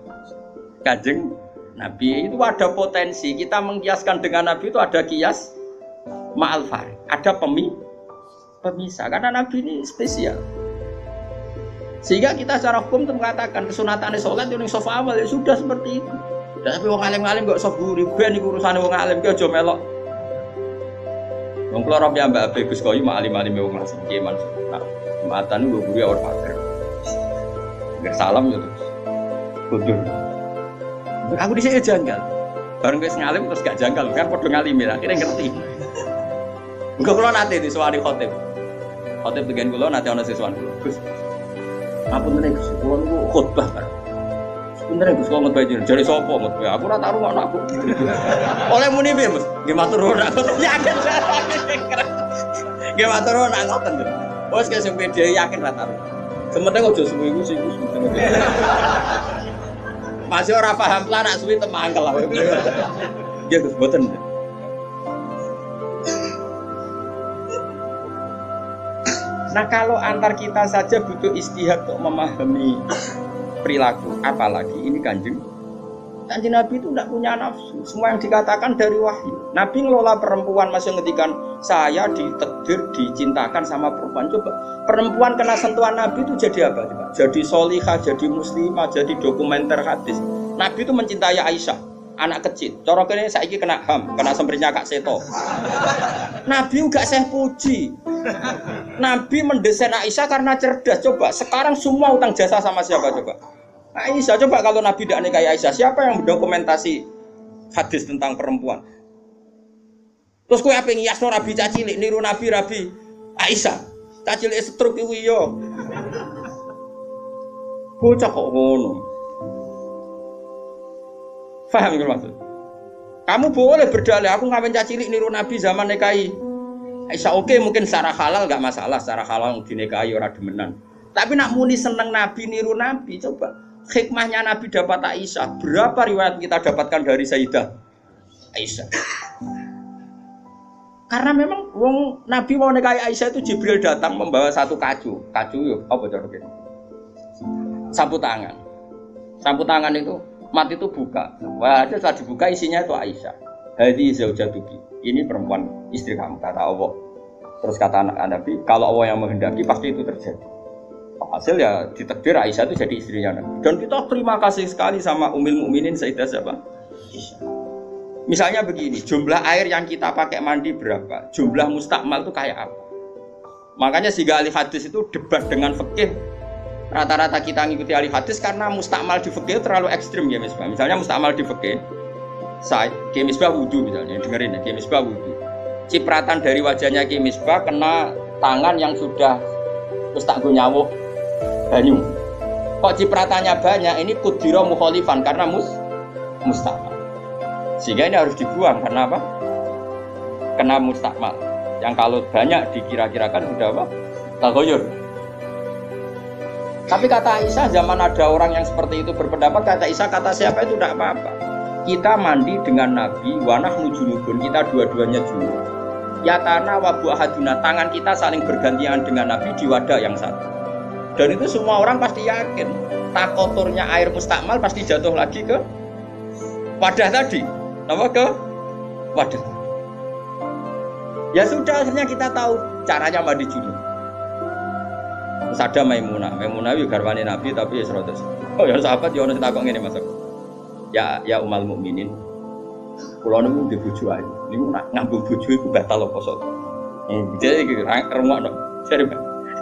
Kanjeng Nabi itu ada potensi. Kita mengkiaskan dengan Nabi itu ada kias ma'al farik. Ada pemisah. Karena Nabi ini spesial. Sehingga kita secara hukum itu mengatakan kesunatan sholat yang sofa awal ya sudah seperti itu. Tapi wong alim-alim kok sok guri ben iku urusane wong alim ki aja melok. Wong kula ora piyambak Abe Gus Koyu mak alim-alim wong langsung ki Mansur. Nah, Jumatan niku guru awal fakir. Nggak salam ya terus. Kudur. Aku dhisik janggal. Bareng wis ngalim terus gak janggal kan padha ngalimi akhirnya ngerti. Engko kula nate disuwani khotib. Khotib dengan kula nate ana siswan kula. Gus. Apunten Gus, kula niku khotbah kan. Sebenarnya Gus kok ngutbah jeneng jare sapa ngutbah? Aku ora tak rungokno aku. Oleh muni piye, Mas? Nggih matur nuwun aku. Yakin. Nggih matur nuwun aku ngoten. Wes kesing pede yakin ra taruh. Sementing aja suwi iku sing masih ora paham lah nak suwi temangkel lah. Nggih Gus mboten. Nah kalau antar kita saja butuh istihad untuk memahami perilaku, apalagi ini Kanjeng Nabi itu tidak punya nafsu. Semua yang dikatakan dari wahyu. Nabi ngelola perempuan masih ngetikan saya ditakdir dicintakan sama perempuan. Coba perempuan kena sentuhan Nabi itu jadi apa? Coba? Jadi solihah, jadi muslimah, jadi dokumenter hadis. Nabi itu mencintai Aisyah, anak kecil. Cara kene saiki kena HAM, kena semprinya Kak Seto. Nabi enggak saya puji. Nabi mendesain Aisyah karena cerdas. Coba sekarang semua utang jasa sama siapa coba? Aisyah. Coba kalau Nabi tidak nikahi Aisyah, siapa yang mendokumentasi hadis tentang perempuan? Terus kowe ape ngiyasno Nabi cacilik niru Nabi Aisyah. Cacilik setruk iku iya. Bocah kok ngono. Paham nggih maksud? Kamu boleh berdalih aku ngapain cacilik niru Nabi zaman nikahi Aisyah. Oke, mungkin secara halal enggak masalah, secara halal dinikahi ora demenan. Tapi nak muni seneng Nabi niru Nabi, coba hikmahnya Nabi dapat Aisyah. Berapa riwayat kita dapatkan dari Sayyidah Aisyah? Karena memang wong Nabi mau nikahi Aisyah itu Jibril datang membawa satu kacu. Kacu yo apa cara kene? Sapu tangan. Sapu tangan itu mati itu buka. Wah, setelah dibuka isinya itu Aisyah. Hadi zaujatuki. Ini perempuan istri kamu kata Allah. Terus kata anak Nabi, kalau Allah yang menghendaki pasti itu terjadi. Hasil ya ditakdir Aisyah itu jadi istrinya Nabi. Dan kita terima kasih sekali sama Ummul Mukminin Sayyidah siapa? Aisyah. Misalnya begini, jumlah air yang kita pakai mandi berapa? Jumlah mustakmal itu kayak apa? Makanya sehingga ahli hadis itu debat dengan fikih. Rata-rata kita ngikuti ahli hadis karena mustakmal di fikih terlalu ekstrim ya Misbah. Misalnya mustakmal di fikih, Ki Misbah wudu misalnya, dengerin ya, Ki Misbah wudu. Cipratan dari wajahnya Ki Misbah kena tangan yang sudah terus tak nyawuh banyu. Kok cipratannya banyak? Ini kudiro mukhalifan karena mustakmal. Sehingga ini harus dibuang karena apa? Kena mustakmal. Yang kalau banyak dikira-kirakan sudah apa? Tagoyur. Tapi kata Aisyah, zaman ada orang yang seperti itu berpendapat, kata Aisyah, kata siapa itu tidak apa-apa. Kita mandi dengan Nabi, wanah nujunubun, kita dua-duanya junub. Yatana wabu ahaduna, tangan kita saling bergantian dengan Nabi di wadah yang satu. Dan itu semua orang pasti yakin. entah kotornya air mustakmal pasti jatuh lagi ke wadah tadi. Apa ke wadah? Ya sudah, akhirnya kita tahu caranya mandi junub. Terus ada Maimunah itu garwane Nabi tapi ya serotes. Oh ya sahabat ya ono takok ngene Mas. Ya umal mukminin. Kula niku ndek bojo ayu. Niku nak ngambung bojo iku batal apa sok. Jadi iki rungokno.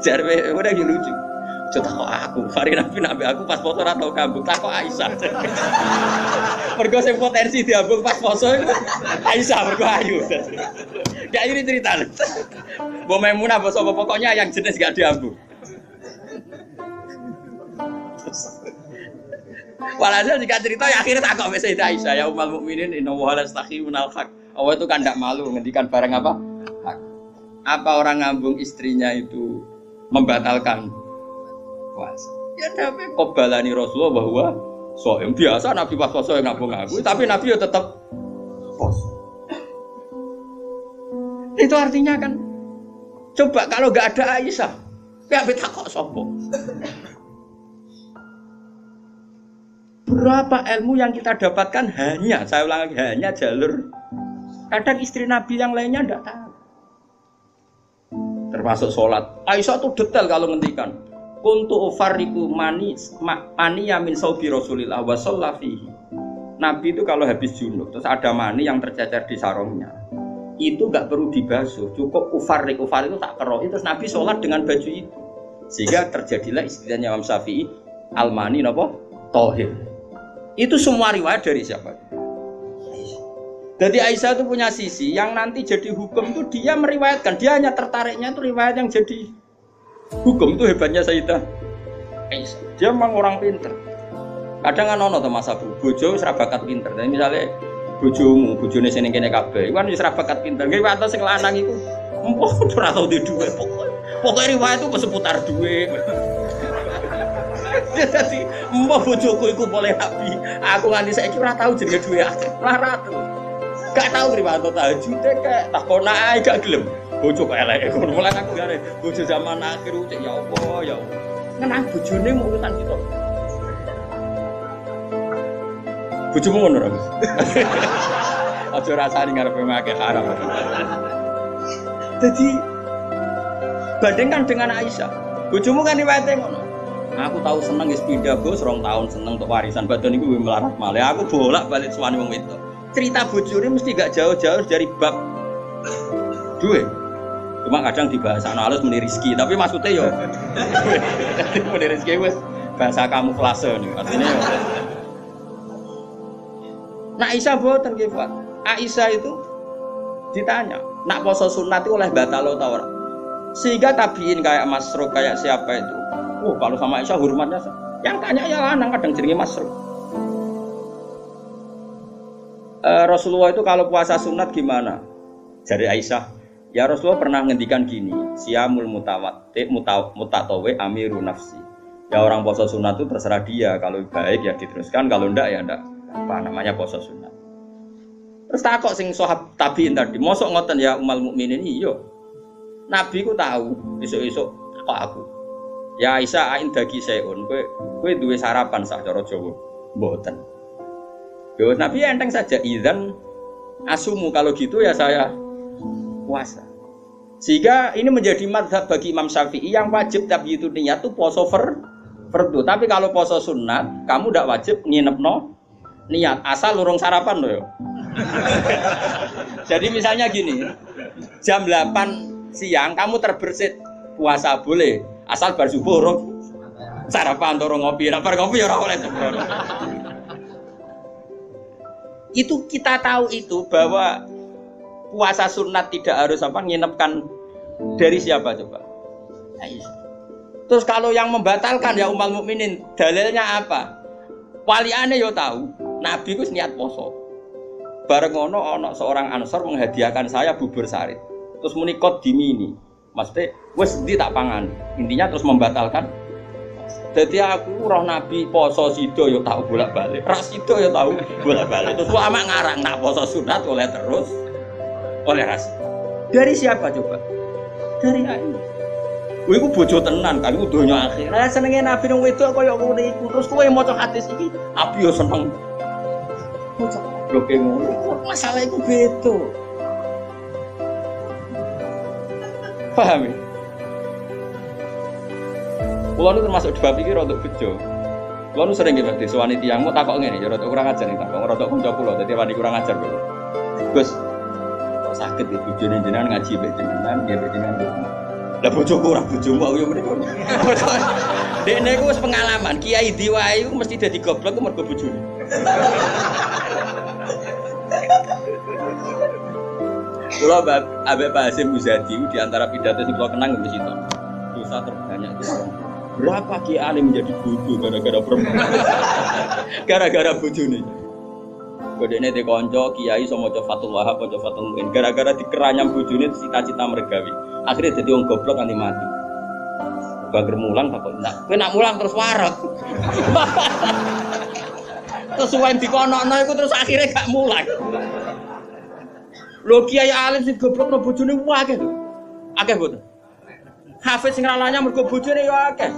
Jare udah iki lucu. Aja takok aku, hari Nabi aku pas foto ora tau ngambung, takok Aisyah. Mergo sing potensi diambung pas foto iku Aisyah mergo ayu. Gak ini cerita. Mbok Maimunah apa sapa pokoknya yang jenis gak diambung. Walhasil jika cerita ya akhirnya takok wis Sayyidah Aisyah ya ummul mukminin inna wa la yastakhiyunal haq. Allah itu kan ndak malu ngendikan barang apa? Hak. Apa orang ngambung istrinya itu membatalkan puasa? Ya tapi qobalani Rasulullah bahwa soem biasa Nabi pas puasa yang ngambung aku, tapi Nabi ya tetap puasa. Itu artinya kan coba kalau enggak ada Aisyah, ya takok sapa? Berapa ilmu yang kita dapatkan hanya, saya ulang lagi, hanya jalur. Kadang istri Nabi yang lainnya tidak tahu. Termasuk sholat. Aisyah tuh detail kalau ngendikan. Kuntu ufarriku mani yamin saubi Rasulillah wa shallafihi. Nabi itu kalau habis junub, terus ada mani yang tercecer di sarungnya. Itu enggak perlu dibasuh, cukup ufarrik itu tak keroi, terus Nabi sholat dengan baju itu. Sehingga terjadilah istilahnya Imam Syafi'i al-mani napa? Tohir. Itu semua riwayat dari siapa? Jadi Aisyah itu punya sisi yang nanti jadi hukum itu dia meriwayatkan, dia hanya tertariknya itu riwayat yang jadi hukum. Itu hebatnya Sayyidah Aisyah. Dia memang orang pinter. Kadang kan ono to Mas Abu, bojo wis ra bakat pinter. Jadi misalnya bojone sing kene kabeh, kan wis ra bakat pinter. Nggih wae sing lanang iku empuk ora tau duwe dhuwit. Pokoke riwayat itu seputar duit. Jadi mbah bojoku iku boleh Nabi. Aku nganti saiki ora tau jenenge duwe akeh. Ora tau. Gak tau riwayat tahajud kek takon ae gak gelem. Bojo kok eleke ngono. Mulane aku jare bojo zaman akhir ucek ya Allah ya Allah. Ngenang bojone mau urutan kita. Bojomu ngono ora, Gus? Aja rasani ngarepe akeh haram. Jadi bandingkan dengan Aisyah. Bojomu kan riwayate ngono. Aku tahu seneng wis pindah Bos, 2 tahun seneng untuk warisan badan iku melarat malih. Aku bolak-balik suwani wong wedok. Cerita bojone mesti gak jauh-jauh dari bab duwe. Cuma kadang dibahasakno halus muni rezeki, tapi maksudnya yo muni rezeki wis bahasa kamuflase niku. Artinya yo. Nah Aisyah boten nggih, Pak. Aisyah itu ditanya, nak poso sunat itu oleh batal ta ora? Sehingga tabiin kayak Masruq kayak siapa itu? Kalau sama Aisyah hormatnya, yang tanya ya lanang kadang jenenge Masruq. Rasulullah itu kalau puasa sunat gimana? Dari Aisyah, ya Rasulullah pernah ngendikan gini, siyamul mutatawe amiru nafsi. Ya orang puasa sunat itu terserah dia, kalau baik ya diteruskan, kalau enggak ya enggak. Apa namanya puasa sunat? Terus takok sing sahab tabiin tadi, mosok ngoten ya umal mukminin iya. Nabi ku tahu, esuk-esuk kok aku. Ya Aisyah ain dagi seun, kowe duwe sarapan sak cara Jawa. Mboten. Yo Nabi enteng saja idzan asumu kalau gitu ya saya puasa. Sehingga ini menjadi mazhab bagi Imam Syafi'i yang wajib tapi itu niat itu poso fardu. Tapi kalau poso sunat, kamu ndak wajib nginepno niat asal urung sarapan loh. Jadi misalnya gini, jam 8 siang kamu terbersit puasa boleh. Asal bar subuh urung sarapan atau ngopi, bar ngopi ora oleh sembrono. Itu kita tahu itu bahwa puasa sunat tidak harus apa nginepkan dari siapa coba? Aisyah. Terus kalau yang membatalkan ya ummul mukminin, dalilnya apa? Waliane yo tahu, Nabi ku niat poso. Bareng ono seorang Ansor menghadiahkan saya bubur sarit. Terus muni qad dimini. Maksudnya, wes di tak pangan. Intinya terus membatalkan. Jadi aku roh Nabi poso sido yo tahu bolak-balik. Ras sido yo tahu bolak-balik. Terus lama ngarang nak poso sunat oleh terus oleh ras. Dari siapa coba? Dari Aisyah. Kowe iku bojo tenan kan iku donya akhir. Lah senenge Nabi nang wedok kaya ngono iku. Terus kowe maca hadis iki, Nabi yo seneng. Maca bloke ngono. Masalah iku beda. Paham ya? Kulo nu termasuk dua pikir untuk bejo. Kulo nu sering nggih disowani tiyang mau takok ngene ya rada kurang ajar nih takok rada kanca kula dadi wani kurang ajar kok. Gus kok saged iki bojone jenengan ngaji mbek jenengan nggih mbek jenengan. Lah bojoku ora bojomu yo mriko. Dekne ku wis pengalaman kiai diwae ku mesti dadi goblok ku mergo bojone. Kulo Habib Hasyim Muzadi di antara pidato sing kulo kenang wis itu. Dosa terbanyak itu. Berapa kiai alim menjadi bodoh gara-gara perempuan? Gara-gara bojone. Kodene de kanca kiai iso maca Fathul Wahab, maca Fathul Muin. Gara-gara dikeranyam bojone cita-cita mergawi. Akhirnya dadi wong goblok nganti mati. Bager mulang takon, "Nah, kowe nak mulang terus wareg." Terus suwen dikonokno iku terus akhirnya gak mulang. Lho kiai alim sing goblokno bojone akeh lho. Akeh mboten. Hafiz sing rananya mergo bojone ya akeh.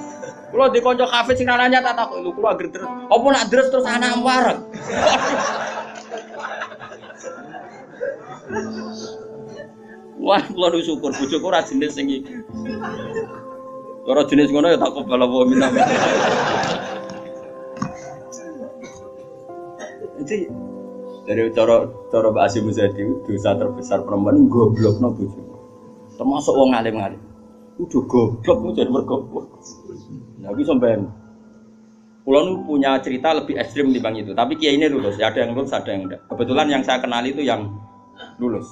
Kula di kanca hafiz sing rananya tak takok lho kula ager terus. Apa nak deres terus anak wareg. Wah, kula syukur bojoku ora jenis sing iki. Ora jenis ngono ya tak kobal apa minta. Jadi dari cara Mbak Hasyim Muzadi dosa terbesar perempuan goblokno bojone. Termasuk wong alim-alim. Udah goblok jadi bergoblok. Nah, iki sampean. Kula nu punya cerita lebih ekstrim dibanding itu, tapi kiai ini lulus, ya ada yang lulus, ada yang enggak. Kebetulan yang saya kenal itu yang lulus.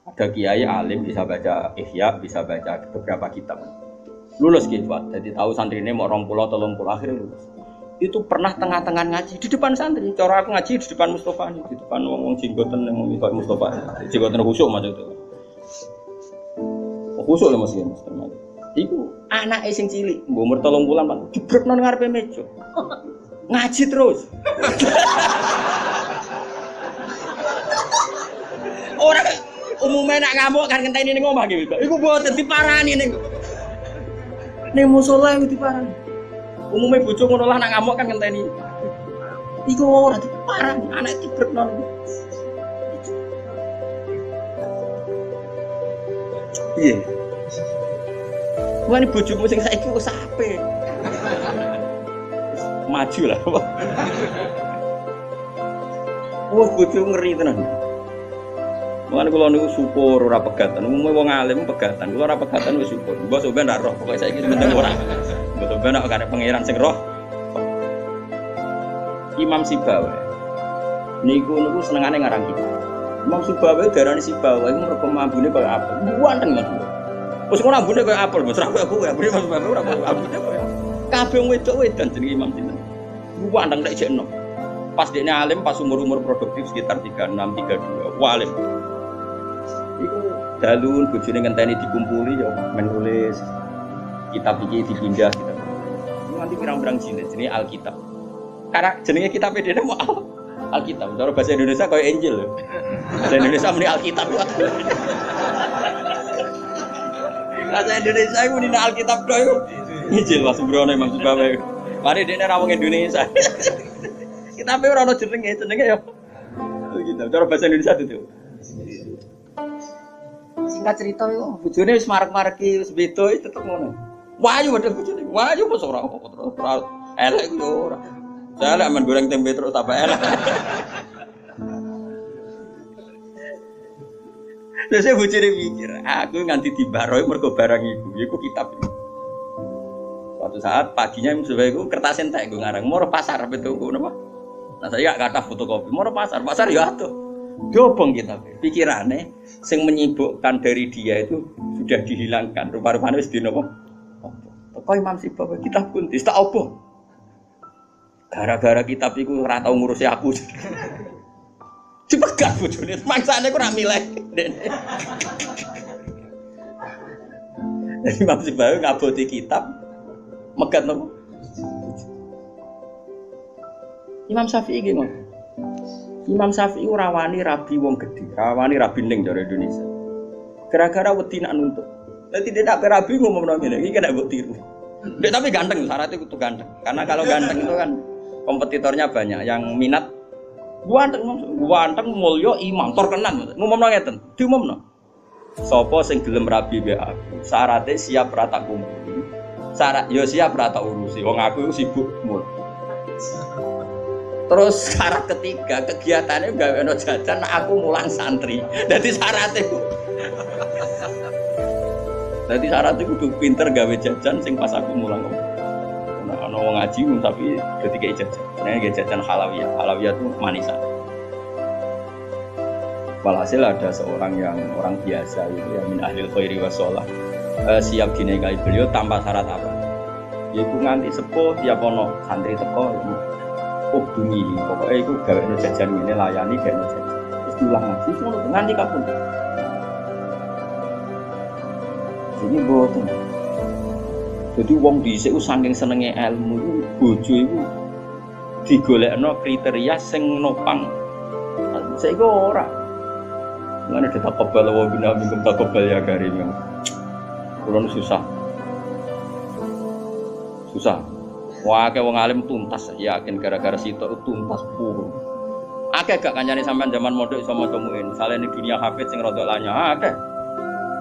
Ada kiai alim bisa baca Ihya, bisa baca beberapa kitab. Lulus gitu, jadi tahu santrine mau 20 30 akhirnya lulus. Itu pernah tengah-tengah ngaji di depan santri. Cara aku ngaji di depan Mustofa nih, di depan wong jenggoten yang ngikut Mustofa. Jenggoten khusyuk maksud itu. Khusyuk lho Mas ya, Mas. Iku anake sing cilik, umur 3 bulan, Pak. Jebrekno nang ngarepe meja. Ngaji terus. Ora umumnya nak ngamuk kan ngenteni ning omah iki. Iku mboten diparani ning. Ning musala iku diparani. Umumnya bojo ngono lah nak ngamuk kan ngenteni. Iku ora diparani, anak jebrekno. Iya. Wani bojomu sing saiki wis apik. Maju lah. Wah, bojo ngeri tenan. Mulane kula niku syukur ora pegatan. Umume wong alim pegatan. Kula ora pegatan wis syukur. Mbok sampean ndak roh pokoke saiki penting ora. Betul ben nek kare pangeran sing roh. Imam Sibawi. Niku senengane ngarang kitab. Imam Sibawi darani Sibawi iku mergo mambune koyo apel. Buanteng Mas. Wis ngono ambune koyo apel, Mas. Ora koyo aku, ambune Mas Sibawi ora koyo ambune koyo. Kabeh wong wedok-wedan jenenge Imam Sibawi. Buanteng nek jekno. Pas dekne alim pas umur-umur produktif sekitar 36 32. Wah alim. Iku dalun bojone ngenteni dikumpuli ya menulis kitab iki dipindah gitu. Nanti pirang-pirang jilid jenenge Alkitab. Karena jenenge kitab dene mau Alkitab. Cara bahasa Indonesia koyo Injil lho. Bahasa Indonesia muni Alkitab. Bahasa Indonesia iku muni Alkitab tok iku. Injil Mas Brono Imam Sibawi. Mari dene ra wong Indonesia. Kitabe ora ono jenenge ya. Alkitab. Cara bahasa Indonesia itu. Singkat cerita yo, bojone wis marek-mareki wis beda tetep ngono. Wayu padahal bojone. Wayu kok ora terus elek yo ora. Saya lek men goreng tempe terus tambah elek. Terus bojone mikir, aku nganti dibaroi mergo barang iku kitab. Suatu saat paginya sebaikku kertas entek nggo ngarang, mau pasar betul napa. Nah saya gak kata fotokopi, mau pasar ya atuh. Dobong kita, pikirannya yang menyibukkan dari dia itu sudah dihilangkan. Rupa-rupanya wis dino apa? Kok Imam Sibawi kitab pun tak apa? Gara-gara kitab itu ora tau ngurusi aku. Dipegat bojone, mangsane ku ora milih. Imam Sibawi ngaboti kitab megat napa? Imam Syafi'i iki ngono. Imam Syafi'i rawani rabi wong gedhe, rawani rabi ning jare Indonesia. Gara-gara wedi nak nuntut. Dadi dia nak rabi ngomong ngene iki kena mbok tiru. Dek tapi ganteng, syaratnya kudu ganteng. Karena kalau ganteng itu kan kompetitornya banyak yang minat ganteng mulya imam terkenan. Ngomongno ngeten, diumumno. Sapa sing gelem rabi mbek aku, syaratnya siap rata kumpul. Syarat yo siap rata urusi. Wong aku sibuk mul. Terus syarat ketiga kegiatannya gawe ono jajan aku mulang santri. Dadi syaratnya Dadi syarat itu kudu pinter gawe jajan sing pas aku mulang. Nah, ana wong ngaji tapi dadi kayak jajan. Nek jajan halawiyah. Halawiyah itu manisan. Walhasil ada seorang yang orang biasa itu yang min ahlil khairi wassalah. Siap dinikahi beliau tanpa syarat apa. Yaiku nganti sepuh tiap ono santri teko hubungi pokoknya itu gawe jajan ini layani gawe jajan. Terus diulang ngaji ngono nganti kapun. Jadi boten. Jadi wong dhisik saking senenge ilmu iku bojo iku digolekno kriteria sing nopang. Saiki ora. Ngene ditakobal wa bina minkum takobal ya karim. Kulo susah. Wah, akeh wong alim tuntas yakin gara-gara sitok tuntas purun. Akeh gak kancane sampean zaman mondok iso maca muin. Misale ning dunia hafid sing rada lanya, akeh.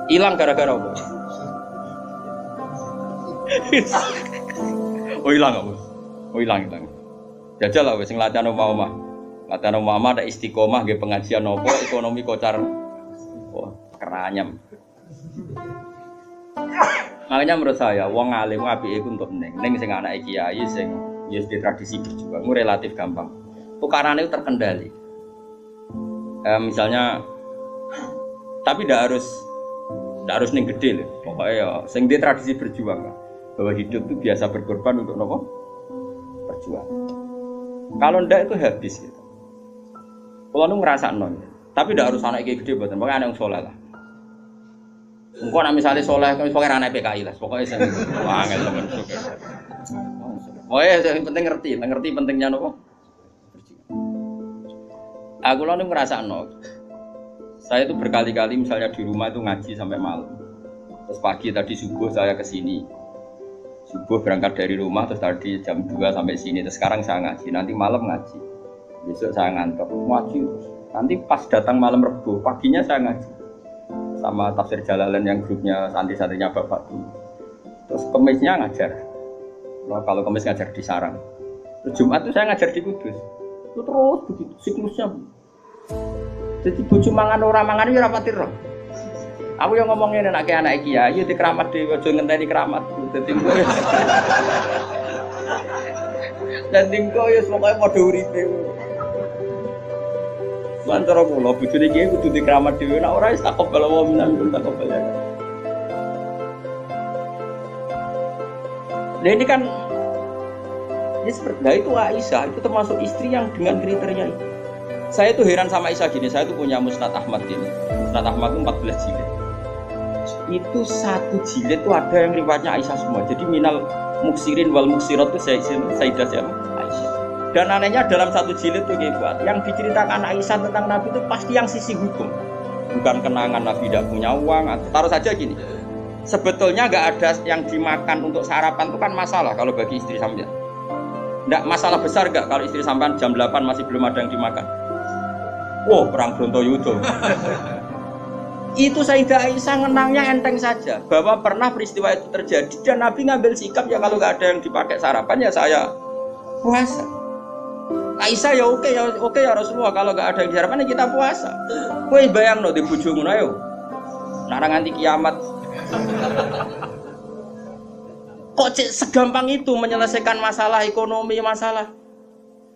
Ilang gara-gara apa? Hilang apa? Hilang. Jajal lah wis sing latihan omah-omah. Latihan omah ada istiqomah nggih pengajian apa ekonomi kocar. Oh, keranyam. Makanya menurut saya wong alim apike iku untuk ning sing anake kiai sing wis di tradisi berjuang relatif gampang. Tukarane terkendali. Misalnya tapi ndak harus ning gede lho. Pokoke ya sing di tradisi berjuang bahwa hidup itu biasa berkorban untuk nopo? Berjuang. Kalau ndak itu habis gitu. Kalau nu ngrasakno. Tapi ndak harus anak gede mboten, pokoke anak yang saleh lah. Engko nek misale saleh pokoke ra ana PKI lah, pokoke sing angel temen. Pokoke sing penting ngerti pentingnya nopo? Aku lalu ngrasakno. Saya itu berkali-kali misalnya di rumah itu ngaji sampai malam. Terus pagi tadi subuh saya ke sini. Subuh berangkat dari rumah terus tadi jam 2 sampai sini. Terus sekarang saya ngaji, nanti malam ngaji. Besok saya ngantor ngaji terus. Nanti pas datang malam Rebo, paginya saya ngaji. Sama tafsir Jalalain yang grupnya santri-santrinya Bapak dulu. Terus Kemisnya ngajar. Nah, kalau Kemis ngajar di Sarang. Terus Jumat itu saya ngajar di Kudus. Itu terus begitu siklusnya. Jadi bojo mangan ora mangan ya ora pati roh. Aku yang ngomongin anak kiai di keramat dhewe aja ngenteni keramat. Dadi dan tingko ya pokoke padha uripe. Mantara kula bojone iki kudu di keramat dhewe nek ora wis takobal wa minkum takobal ya. Nah ini kan ini seperti itu Aisyah itu termasuk istri yang dengan kriteria itu. Saya tuh heran sama Aisyah gini, saya tuh punya Musnad Ahmad ini. Musnad Ahmad itu 14 jilid. Itu satu jilid itu ada yang riwayatnya Aisyah semua. Jadi minal muksirin wal muksirat itu Sayyidah siapa? Aisyah. Dan anehnya dalam satu jilid itu buat yang diceritakan Aisyah tentang Nabi itu pasti yang sisi hukum. Bukan kenangan Nabi tidak punya uang. Taruh saja gini. Sebetulnya nggak ada yang dimakan untuk sarapan itu kan masalah kalau bagi istri sampean. Nggak masalah besar nggak kalau istri sampean jam 8 masih belum ada yang dimakan. Wow, perang Brontoyudo. Itu Sayyidah Aisyah ngenangnya enteng saja bahwa pernah peristiwa itu terjadi dan Nabi ngambil sikap ya kalau nggak ada yang dipakai sarapan ya saya puasa. Aisyah ya oke ya Rasulullah kalau nggak ada yang sarapan ya kita puasa. Kowe bayangno di bojomu ayo. Nara nganti kiamat. Kok segampang itu menyelesaikan masalah ekonomi masalah.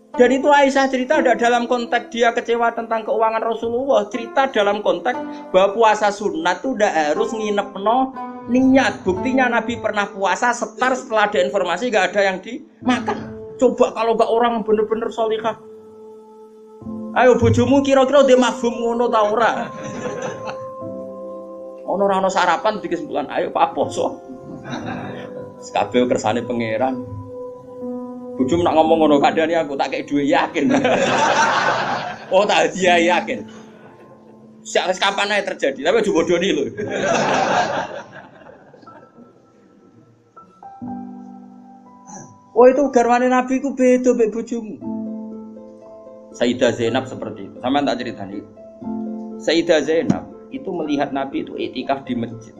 Dan itu Aisyah cerita ada dalam konteks dia kecewa tentang keuangan Rasulullah. Cerita dalam konteks bahwa puasa sunat itu udah harus nginepno niat. Buktinya Nabi pernah puasa setelah ada informasi gak ada yang dimakan. Coba kalau gak orang bener-bener sholihah. Ayo bojomu kira-kira dia mafhum ngono ta ora? Ono sarapan di kesimpulan ayo Pak poso. Kabeh kersane pangeran. Bujum nak ngomong ngono kadane aku tak kei duwe yakin. Oh tak dia yakin. Sak kapan ae terjadi, tapi aja bodoni lho. Oh itu garwane Nabi ku beda mbek bojomu. Sayyidah Zainab seperti itu. Sampeyan tak ceritani. Sayyidah Zainab itu melihat Nabi itu iktikaf di masjid.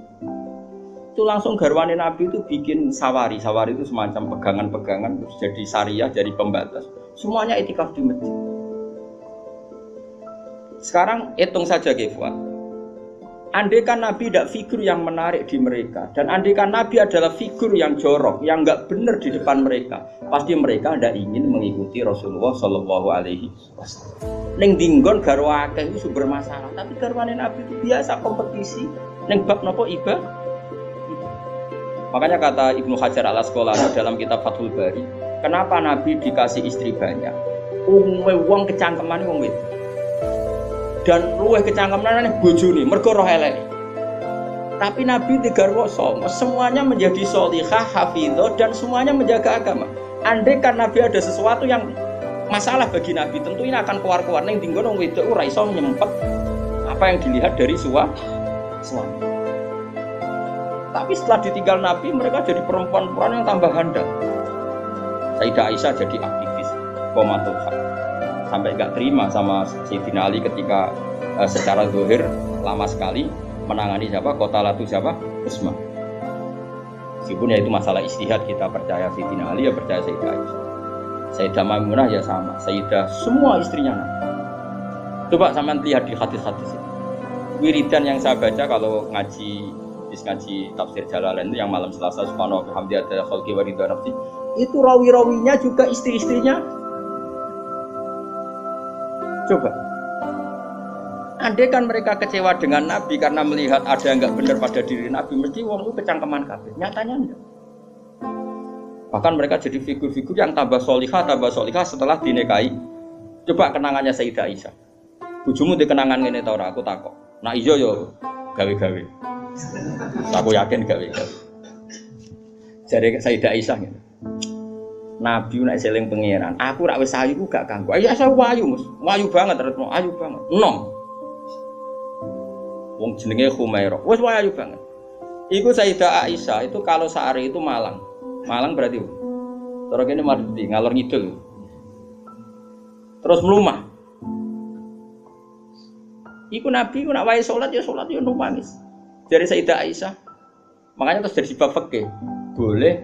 Itu langsung garwane Nabi itu bikin sawari. Sawari itu semacam pegangan-pegangan terus jadi syariah, jadi pembatas. Semuanya iktikaf di masjid. Sekarang hitung saja Fuad. Andaikan Nabi tidak figur yang menarik di mereka, dan andaikan Nabi adalah figur yang jorok, yang enggak benar di depan mereka, pasti mereka tidak ingin mengikuti Rasulullah Shallallahu Alaihi Wasallam. Neng dinggon garwa akeh itu sumber masalah, tapi garwane Nabi itu biasa kompetisi. Neng bab nopo iba. Makanya kata Ibnu Hajar al Asqalani dalam kitab Fathul Bari, kenapa Nabi dikasih istri banyak? Wong kecangkeman wong wedok. Dan luwih kecangkeman bojone mergo roh elek. Tapi Nabi digarwa semuanya menjadi sholihah, hafidhah dan semuanya menjaga agama. Andai kan Nabi ada sesuatu yang masalah bagi Nabi, tentu ini akan keluar-keluar ning dinggo wong wedok ora iso nyempet apa yang dilihat dari suami. Tapi setelah ditinggal Nabi, mereka jadi perempuan-perempuan yang tambah handal. Sayyidah Aisyah jadi aktivis Qomatul Haq. Sampai gak terima sama Sayyidina Ali ketika secara zahir lama sekali menangani siapa? Qatalatu siapa? Utsman. Meskipun ya itu masalah ijtihad, kita percaya Sayyidina Ali ya percaya Sayyidah Aisyah. Sayyidah Maimunah ya sama, Sayyidah semua istrinya Nabi. Coba sampean lihat di hadis-hadis itu. Wiridan yang saya baca kalau ngaji tafsir Jalalain itu yang malam Selasa subhanahu wa ta'ala ada khalqi wa ridha nafsi, itu rawi-rawinya juga istri-istrinya. Coba, andai kan mereka kecewa dengan Nabi karena melihat ada yang nggak benar pada diri Nabi, mesti wong itu kecangkeman kabeh. Nyatanya enggak. Bahkan mereka jadi figur-figur yang tambah solihah setelah dinikahi. Coba kenangannya Sayyidah Aisyah. Bojomu di kenangan ngene ta ora? Aku takok. Nah iya yo gawe-gawe. Aku yakin gawe-gawe. Jadi Sayyidah Aisyah ngene. Nabi nek seling pangeran, aku rak wis ayu gak kanggo. Ya saya wayu, Mas. Wayu banget, retno ayu banget. Enom. Wong jenenge Khumairah. Wis wayu banget. Iku Sayyidah Aisyah itu kalau sehari itu malang. Malang berarti cara kene mati ngalor ngidul. Terus melumah. Iku Nabi ku nek wae salat ya nangis. Dari Sayyidah Aisyah. Makanya terus dari bab fikih boleh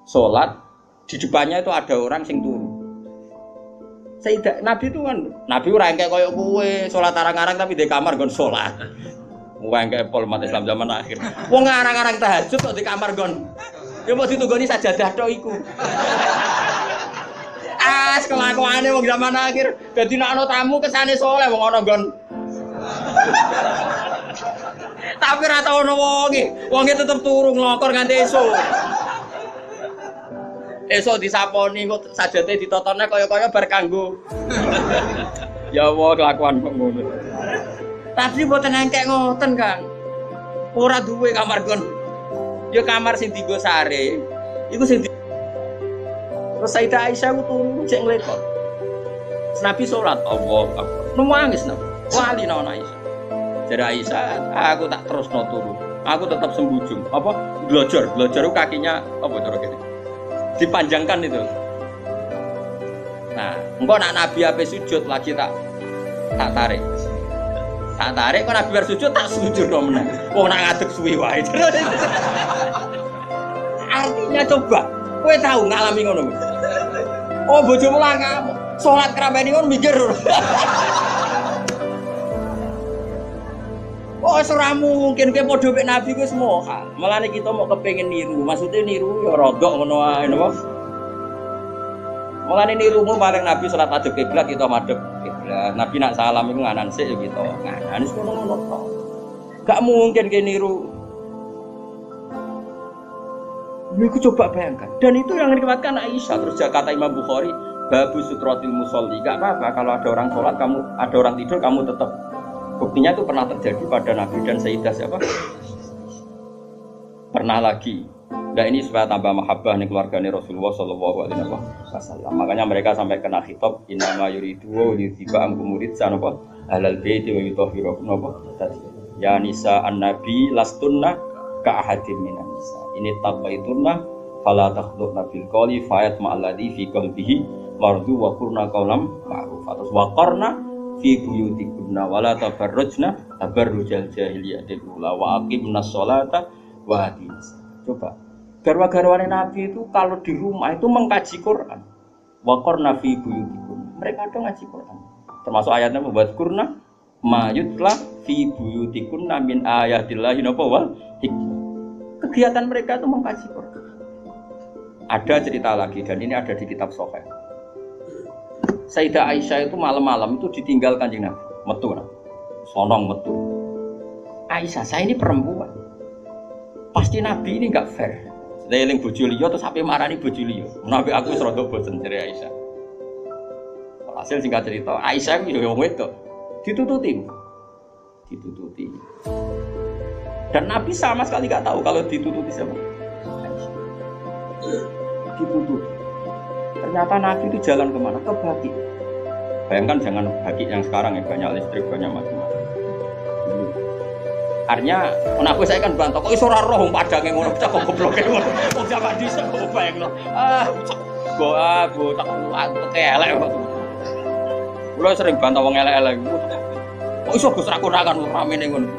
salat di depannya itu ada orang sing turu. Sayyidah Nabi itu kan, Nabi ora engke koyo kowe salat arang-arang tapi di kamar nggon salat. Wong engke pol umat Islam zaman akhir. Wong arang-arang tahajud kok di kamar nggon. Ya mau ditunggoni sajadah tok iku. Kelakuane wong zaman akhir. Dadi nek ana tamu kesane saleh wong ana nggon. Tapi ora tau ono wonge tetep turu nglokor nganti esuk. Esok disaponi kok sajate ditotone kaya-kaya bar kanggo. Ya Allah kelakuan kok ngono. Tapi mboten engkek ngoten, Kang. Ora duwe kamar kon. Ya kamar sing dienggo sare. Iku sing terus Sayyidah Aisyah ku turu cek nglekot. Nabi salat Allah Akbar. Nangis Nabi. Wali nang Aisyah. Jare Aisyah, aku tak terusno turu. Aku tetap sembujung. Apa? Glojor kakinya apa cara kene? Dipanjangkan itu. Nah, engkau nak Nabi ape sujud lagi tak tarik. Tak tarik kok Nabi bersujud tak sujud dong menang. Wong nak ngadeg suwi wae. Artinya coba, kowe tahu ngalami ngono. Oh bojomu lah kamu. Salat keraben ngono mikir. Oh ora mungkin kowe padha mek Nabi ku semoga. Mulane kita mau kepengin niru. Maksudnya niru ya rodok ngono wae napa. Mulane nirumu paling Nabi salat madhep kiblat kita madhep kiblat. Nabi nak salam iku nganan sik ya kita. Nganan wis ngono tok. Gak mungkin kowe niru. Niku coba bayangkan. Dan itu yang diriwayatkan Aisyah. Terus kata Imam Bukhari, babu sutratil musolli. Gak apa-apa kalau ada orang sholat kamu, ada orang tidur kamu tetap. Buktinya itu pernah terjadi pada Nabi dan Sayyidah siapa? Pernah lagi. Nah ini supaya tambah mahabbah nih keluarganya Rasulullah Shallallahu Alaihi Wasallam. Makanya mereka sampai kena khitab innama yuridu wa yuthiba ankum muridsan apa halal baiti wa yutahhirakum apa ya nisa an-nabi lastunna ka ahadin minan nisa. Ini taqaitunna fala takhdhurna bil qawli fayat ma'alladzi fi qalbihi mardu wa qurna qawlam ma'ruf. Terus wa qarna fi buyutikunna wala tabarrujna tabarrujal jahiliyatil ula wa aqimnas sholata wa atis. Coba garwa-garwane Nabi itu kalau di rumah itu mengkaji Quran. Wa qarna fi buyutikunna. Mereka ada ngaji Quran. Termasuk ayatnya membuat kurna mayutlah fi buyutikunna min ayatillahi wal hikmah. Kegiatan mereka itu mengkaji Quran. Ada cerita lagi dan ini ada di kitab Sahih. Sayyidah Aisyah itu malam-malam itu ditinggal Kanjeng Nabi, metu nah. Sonong metu. Aisyah, saya ini perempuan. Pasti Nabi ini enggak fair. Sedeling bojo liya terus sampai marani bojo liya. Nabi aku wis rada bosen jare Aisyah. Hasil singkat cerita, Aisyah itu wong wedok. Ditututi. Dan Nabi sama sekali enggak tahu kalau ditututi sama Aisyah. Ditututi. Ternyata Nabi itu jalan kemana? Ke Baqi. Bayangkan jangan Baqi yang sekarang ya, banyak listrik, banyak macam-macam. Artinya, aku saya kan bantah, kok iso ora roh padange ngono, cak kok gobloke ngono. Wong jaman dhisik kok bayangno. Tak elek kok. Kulo sering bantah wong elek-elek. Kok iso Gus ra kurangan ramene ngono.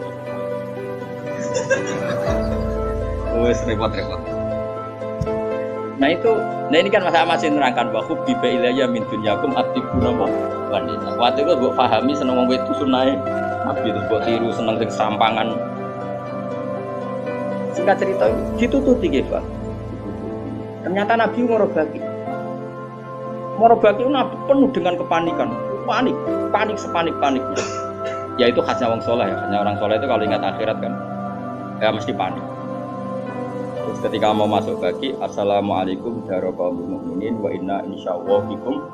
Wes repot-repot. Nah ini kan masih nerangkan bahwa hubbi ilayya min dunyakum atibuna wanita. Waktu itu gue pahami seneng wong wedok sunahe Nabi itu buat tiru seneng sing sampangan. Singkat cerita ditututi nggih, Pak. Ternyata Nabi Morobaki itu Nabi penuh dengan kepanikan, panik sepanik-paniknya. Ya itu khasnya wong saleh ya, khasnya orang saleh itu kalau ingat akhirat kan ya mesti panik. Terus ketika mau masuk Baqi, assalamualaikum warahmatullahi wabarakatuh wa inna insyaallah bikum.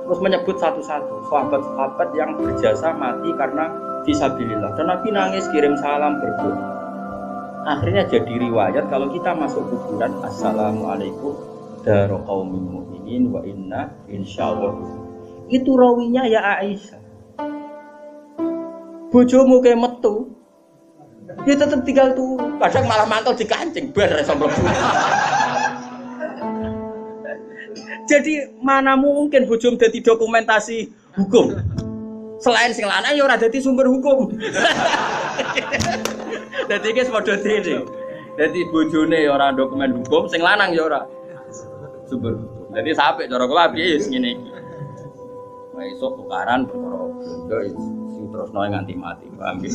Terus menyebut satu-satu sahabat-sahabat yang berjasa mati karena fisabilillah. Dan Nabi nangis kirim salam berdoa. Akhirnya jadi riwayat kalau kita masuk kuburan, assalamualaikum warahmatullahi wabarakatuh wa inna insyaallah. Itu rawinya ya Aisyah. Bojomu kayak metu. Dia tetap tinggal tuh, kadang malah mantel di kancing, bar iso mlebu. Jadi mana mungkin bojom dadi dokumentasi hukum? Selain sing lanang ya ora dadi sumber hukum. Dadi iki padha dene. Dadi bojone ya ora dokumen hukum, sing lanang ya ora sumber hukum. Dadi sampe cara kula piye wis ngene iki. Wah iso tukaran perkara bondo terus noy nganti mati, paham gitu.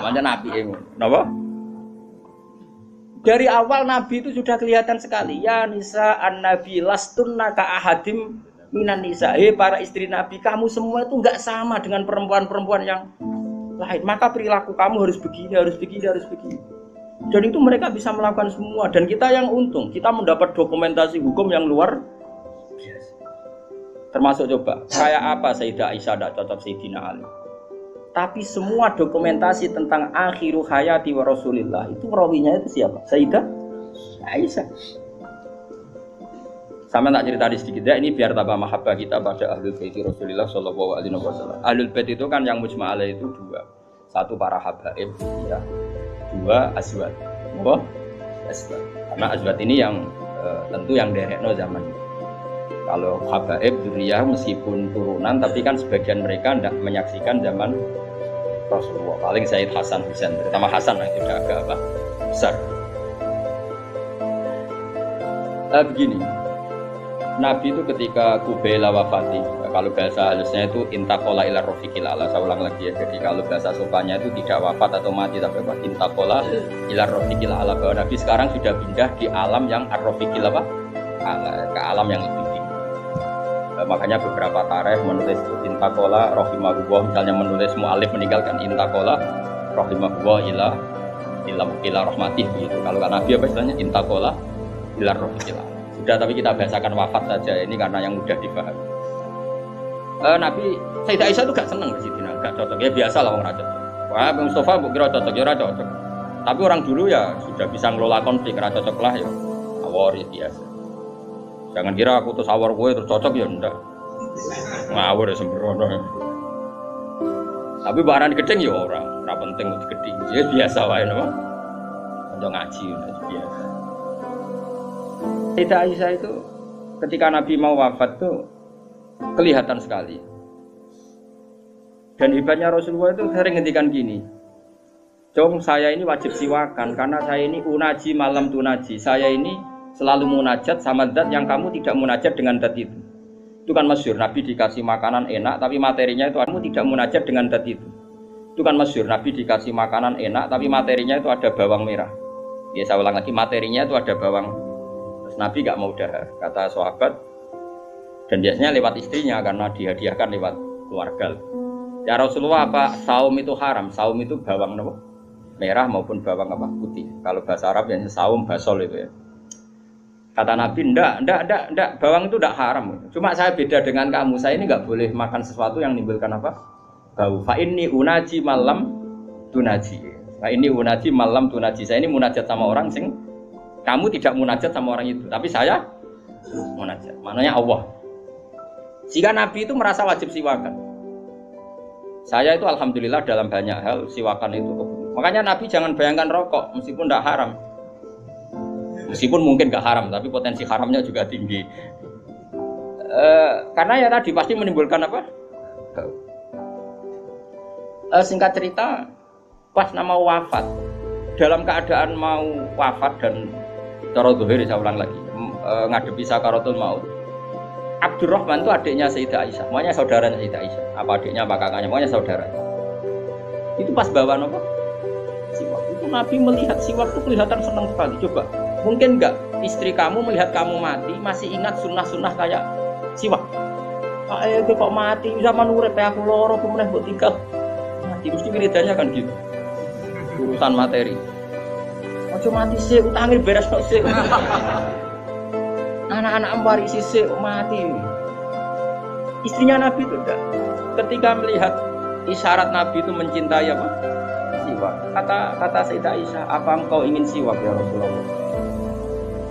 Makanya Nabi ngono. Napa? Dari awal Nabi itu sudah kelihatan sekali. Ya nisa an-nabi lastunna ka ahadim minan nisa. Para istri Nabi, kamu semua itu enggak sama dengan perempuan-perempuan yang lain. Maka perilaku kamu harus begini. Dan itu mereka bisa melakukan semua. Dan kita yang untung, kita mendapat dokumentasi hukum yang luar biasa. Termasuk coba, kayak apa Sayyidah Aisyah tidak cocok Sayyidina Ali. Tapi semua dokumentasi tentang akhiru hayati wa Rasulillah itu rawinya itu siapa? Sayyidah Aisyah. Sama tak cerita sedikit ya, ini biar tambah mahabbah kita pada Ahlul Bait Rasulillah sallallahu alaihi wasallam. Ahlul Bait itu kan yang mujma' alaih itu dua. Satu para habaib, ya. Dua azwat. Apa? Azwat. Karena azwat ini yang tentu yang derekno zaman itu. Kalau habaib dzurriyyah meskipun turunan tapi kan sebagian mereka tidak menyaksikan zaman Rasulullah. Paling Sayyid Hasan Husain, terutama Hasan yang sudah agak besar. Begini, Nabi itu ketika Kubaila wafati, kalau bahasa halusnya itu intaqala ila rafiqil a'la. Saya ulang lagi ya. Jadi kalau bahasa sopannya itu tidak wafat atau mati tapi intaqala ila rafiqil a'la. Bahwa Nabi sekarang sudah pindah di alam yang ar-rafiqil a'la, ke alam yang lebih tinggi. Makanya beberapa tarikh menulis intaqala rahimahullah, misalnya menulis mu'alif meninggalkan intaqala rahimahullah ila rahmatih begitu. Kalau Nabi apa istilahnya intaqala ila rafiqil a'la. Sudah, tapi kita bahasakan wafat saja ini karena yang mudah dipahami. Nabi Sayyidah Aisyah itu gak seneng di sini, gak cocok. Ya biasa lah orang raja. Wah, Mustafa bu kira cocok, ya cocok. Tapi orang dulu ya sudah bisa ngelola konflik, ra cocok lah ya. Awor ya biasa. Jangan kira aku terus awor gue terus cocok ya ndak. Ngawur ya sembrono. Tapi barang gedeng ya ora penting gedeng. Ya biasa wae napa. Kanca ngaji biasa. Sayyidah Aisyah itu ketika Nabi mau wafat tuh kelihatan sekali. Dan hebatnya Rasulullah itu sering ngendikan gini, "Jong, saya ini wajib siwakan karena saya ini unaji malam tunaji. Saya ini selalu munajat sama zat yang kamu tidak munajat dengan zat itu." Itu kan masyhur, Nabi dikasih makanan enak tapi materinya itu kamu tidak munajat dengan zat itu. Itu kan masyhur, Nabi dikasih makanan enak tapi materinya itu ada bawang merah. Ya saya ulang lagi, materinya itu ada bawang. Terus Nabi gak mau dahar, kata sahabat, dan biasanya lewat istrinya karena dihadiahkan lewat keluarga. Ya Rasulullah, apa saum itu haram? Saum itu bawang apa? Merah maupun bawang apa? Putih. Kalau bahasa Arab yang saum basol itu ya. Kata Nabi, enggak, bawang itu enggak haram. Cuma saya beda dengan kamu. Saya ini enggak boleh makan sesuatu yang menimbulkan apa? Bau. Fa inni unaji malam tunaji. Fa inni unaji malam tunaji. Saya ini munajat sama orang sing kamu tidak munajat sama orang itu, tapi saya munajat. Maknanya Allah. Jika Nabi itu merasa wajib siwakan. Saya itu alhamdulillah dalam banyak hal siwakan itu. Makanya Nabi jangan bayangkan rokok meskipun tidak haram. Meskipun mungkin gak haram, tapi potensi haramnya juga tinggi. Karena ya tadi pasti menimbulkan apa? Singkat cerita, pas nama wafat, dalam keadaan mau wafat dan cara zuhir, saya ulang lagi, ngadepi sakaratul maut. Abdurrahman itu adiknya Sayyidah Aisyah, makanya saudaranya Sayyidah Aisyah. Apa adiknya, apa kakaknya, makanya saudara. Itu pas bawa apa? Siwak. Itu Nabi melihat siwak itu kelihatan senang sekali. Coba, mungkin enggak istri kamu melihat kamu mati masih ingat sunnah-sunnah kayak siwak? Kok mati zaman urip aku loro kemudian buat tinggal mati, mesti wiridannya kan gitu. Urusan materi. Ojo mati sih, utangnya beres kok sih. Anak-anak mbari sisik mati. Istrinya Nabi itu enggak. Ketika melihat isyarat Nabi itu mencintai apa? Siwak. Kata Sayyidah Aisyah, apa engkau ingin siwak ya Rasulullah?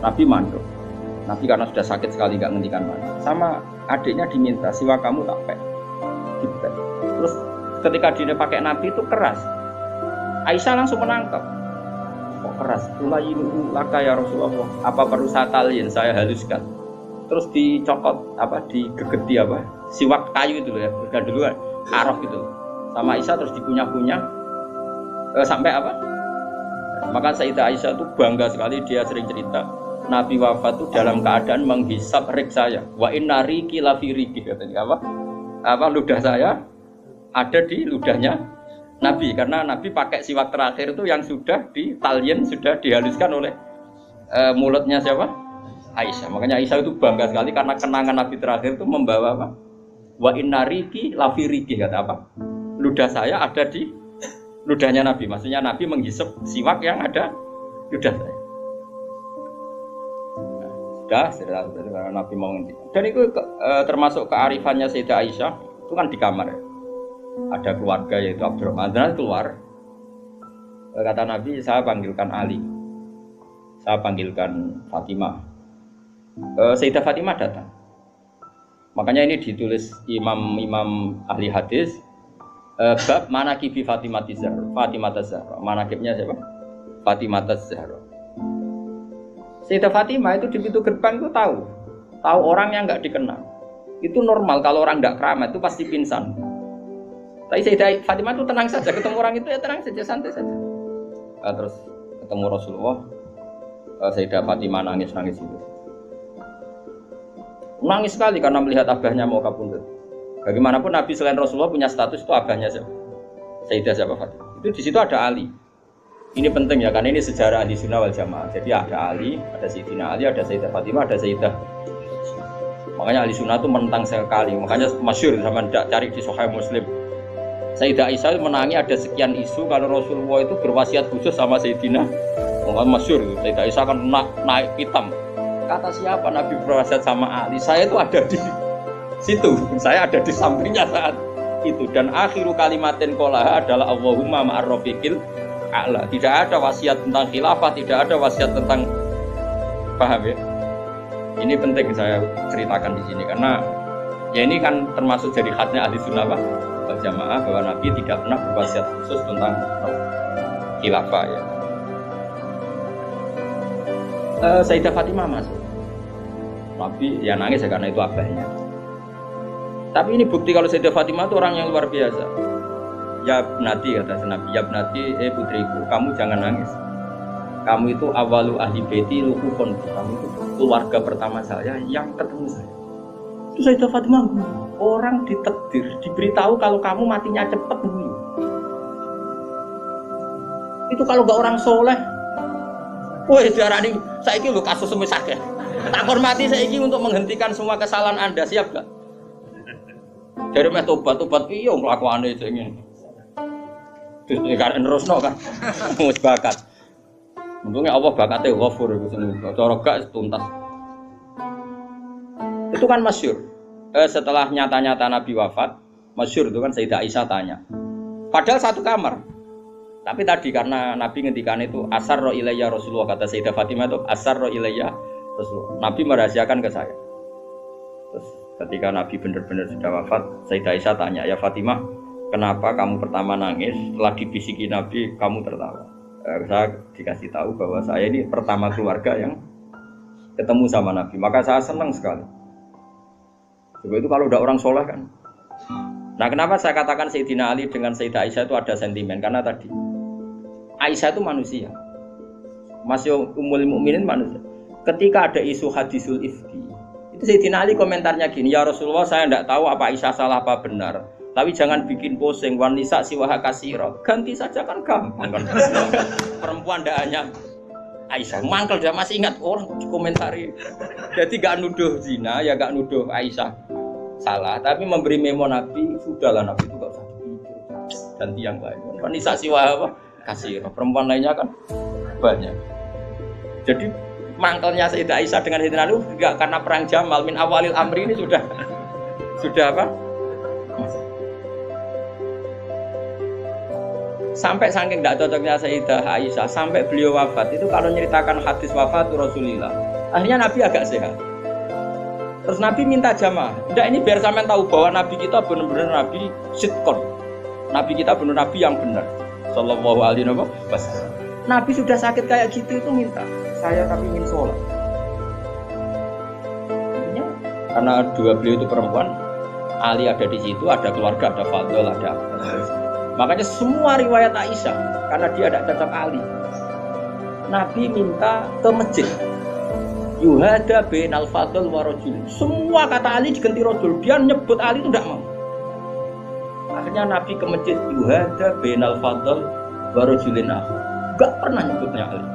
Nabi mandek. Nabi karena sudah sakit sekali enggak ngendikan mandek. Sama adiknya diminta siwak kamu tak pek. Dipek. Terus ketika dia pakai Nabi itu keras. Aisyah langsung menangkap. Keras, ulayinu laka ya Rasulullah. Apa perlu saya talin, saya haluskan. Terus dicokot apa, digegeti apa, siwak kayu itu ya, bukan duluan, arok gitu. Sama Aisyah terus dikunyah-kunyah sampai apa? Maka Sayyidah Aisyah itu bangga sekali, dia sering cerita Nabi wafat itu dalam keadaan menghisap rik saya. Wa inna riki lafi riki, katanya apa? Apa ludah saya ada di ludahnya Nabi, karena Nabi pakai siwak terakhir itu yang sudah ditalyen, sudah dihaluskan oleh mulutnya siapa? Aisyah. Makanya Aisyah itu bangga sekali karena kenangan Nabi terakhir itu membawa apa? Wa inna riki lafi riki, kata apa? Ludah saya ada di ludahnya Nabi. Maksudnya Nabi menghisap siwak yang ada ludah saya. Sudah karena Nabi mau ngerti. Dan itu termasuk kearifannya Sayyidah Aisyah, itu kan di kamar ya. Ada keluarga yaitu Abdurrahman, dan keluar. Kata Nabi, saya panggilkan Ali, saya panggilkan Fatimah. Sayyidah Fatimah datang. Makanya ini ditulis imam ahli hadis, bab manaqibi Fatimah Zahra. Manaqibnya siapa? Fatimah Zahra. Sayyidah Fatimah itu di pintu gerbang itu tahu orang yang nggak dikenal. Itu normal, kalau orang nggak keramat itu pasti pingsan. Tapi Sayyidah Fatimah itu tenang saja, ketemu orang itu ya tenang saja, santai saja. Terus ketemu Rasulullah, Sayyidah Fatimah nangis itu. Nangis sekali karena melihat abahnya mau kabundut. Bagaimanapun Nabi selain Rasulullah punya status itu abahnya siapa? Sayyidah siapa Fatimah. Itu di situ ada Ali. Ini penting ya, karena ini sejarah Ahli Sunnah wal Jamaah. Jadi ada Ali, ada Sayyidina Ali, ada Sayyidah Fatimah, ada Sayyidah. Makanya Ahli Sunnah itu menentang sekali. Makanya masyhur zaman cari di Sahih Muslim. Sayyidah Aisyah menangi ada sekian isu kalau Rasulullah itu berwasiat khusus sama Sayyidina. Masyhur, Sayyidah Aisyah kan naik hitam. Kata siapa Nabi berwasiat sama Ali? Saya itu ada di situ. Saya ada di sampingnya saat itu. Dan akhiru kalimatin qolaha adalah Allahumma ma'ar rafiqil a'la. Tidak ada wasiat tentang khilafah, tidak ada wasiat tentang, paham ya? Ini penting saya ceritakan di sini karena ya ini kan termasuk jadi khasnya Ahli Sunnah wal Jamaah bahwa Nabi tidak pernah berwasiat khusus tentang khilafah ya. Sayyidah Fatimah masuk. Nabi ya nangis ya karena itu abahnya. Tapi ini bukti kalau Sayyidah Fatimah itu orang yang luar biasa. Ya Nati kata Nabi, ya Nati, putriku, kamu jangan nangis. Kamu itu awalu ahli baiti lukufun. Kamu itu keluarga pertama saya yang ketemu saya. Itu Sayyidah Fatimah, orang ditakdir, diberitahu kalau kamu matinya cepat dulu. Itu kalau nggak orang soleh, wah diarani saiki lho kasus semisah ya. Tak hormati saiki untuk menghentikan semua kesalahan Anda, siap gak? Dari meh tobat piye kelakuane sing ngene. Terus kan nerusno kan. Wis bakat. Untungnya Allah bakatnya ghafur itu semua. Cara gak tuntas. Itu kan masyhur. Setelah nyata-nyata Nabi wafat, masyhur itu kan Sayyidah Aisyah tanya. Padahal satu kamar. Tapi tadi karena Nabi ngendikan itu asarra ilayya Rasulullah, kata Sayyidah Fatimah itu asarra ilayya Rasulullah. Nabi merahasiakan ke saya. Terus ketika Nabi benar-benar sudah wafat, Sayyidah Aisyah tanya, "Ya Fatimah, kenapa kamu pertama nangis? Setelah dibisiki Nabi, kamu tertawa." Saya dikasih tahu bahwa saya ini pertama keluarga yang ketemu sama Nabi. Maka saya senang sekali. Sebab itu kalau udah orang soleh kan. Nah, kenapa saya katakan Sayyidina Ali dengan Sayyidah Aisyah itu ada sentimen? Karena tadi Aisyah itu manusia, masih Ummul Mukminin manusia. Ketika ada isu hadisul ifki, itu Sayyidina Ali komentarnya gini, "Ya Rasulullah, saya tidak tahu apa Aisyah salah apa benar, tapi jangan bikin pusing, wanisa siwaha kasiro, ganti saja kan gampang kan." Perempuan tidak hanya Aisyah, mangkel dia masih ingat orang dikomentari. Jadi gak nuduh zina, ya gak nuduh Aisyah salah, tapi memberi memo Nabi, sudahlah Nabi itu gak usah dipikir, ganti yang lain. Wanisa siwaha apa? Kasiro, perempuan lainnya kan banyak. Jadi mangkelnya Sayyidah Aisyah dengan Sayyidina Ali juga karena perang Jamal min awalil amri ini sudah apa? Sampai saking tidak cocoknya Sayyidah Aisyah, sampai beliau wafat itu kalau menceritakan hadis wafat Rasulullah, akhirnya Nabi agak sehat. Terus Nabi minta jamaah. Enggak, ini biar sampean tahu bahwa Nabi kita benar-benar Nabi sidqon. Nabi kita benar Nabi yang benar. Sallallahu alaihi wasallam. Nabi sudah sakit kayak gitu itu minta, "Saya tapi ingin sholat." Karena dua beliau itu perempuan, Ali ada di situ, ada keluarga, ada Fadl, ada Abbas. Makanya semua riwayat Aisyah, karena dia ada cocok Ali, Nabi minta ke masjid. Yuhada bin al-Fadl wa rajul. Semua kata Ali diganti rajul. Dia nyebut Ali itu tidak mau. Akhirnya Nabi ke masjid, Yuhada bin al-Fadl wa rajulin akhar. Gak pernah nyebutnya Ali.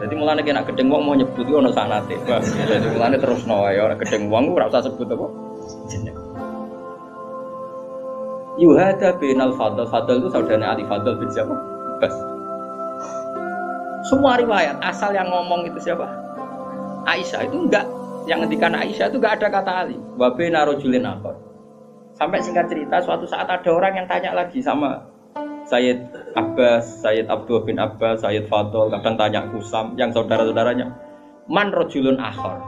Jadi mulane kena gedeng wong mau nyebut itu ono sanate. Jadi mulane terus wae ora gedeng wong ora usah sebut apa jeneng. Yuhada bin al-Fadl. Fadl itu saudaranya Ali, Fadl bin siapa? Bas. Semua riwayat asal yang ngomong itu siapa? Aisyah. Itu enggak, yang ngendikan Aisyah itu enggak ada kata Ali. Wa bina rajulin akhar. Sampai singkat cerita suatu saat ada orang yang tanya lagi sama Sayyid Abbas, Sayyid Abdullah bin Abbas, Sayyid Fadl, kadang tanya Kusam, yang saudara-saudaranya, "Man rajulun akhar?"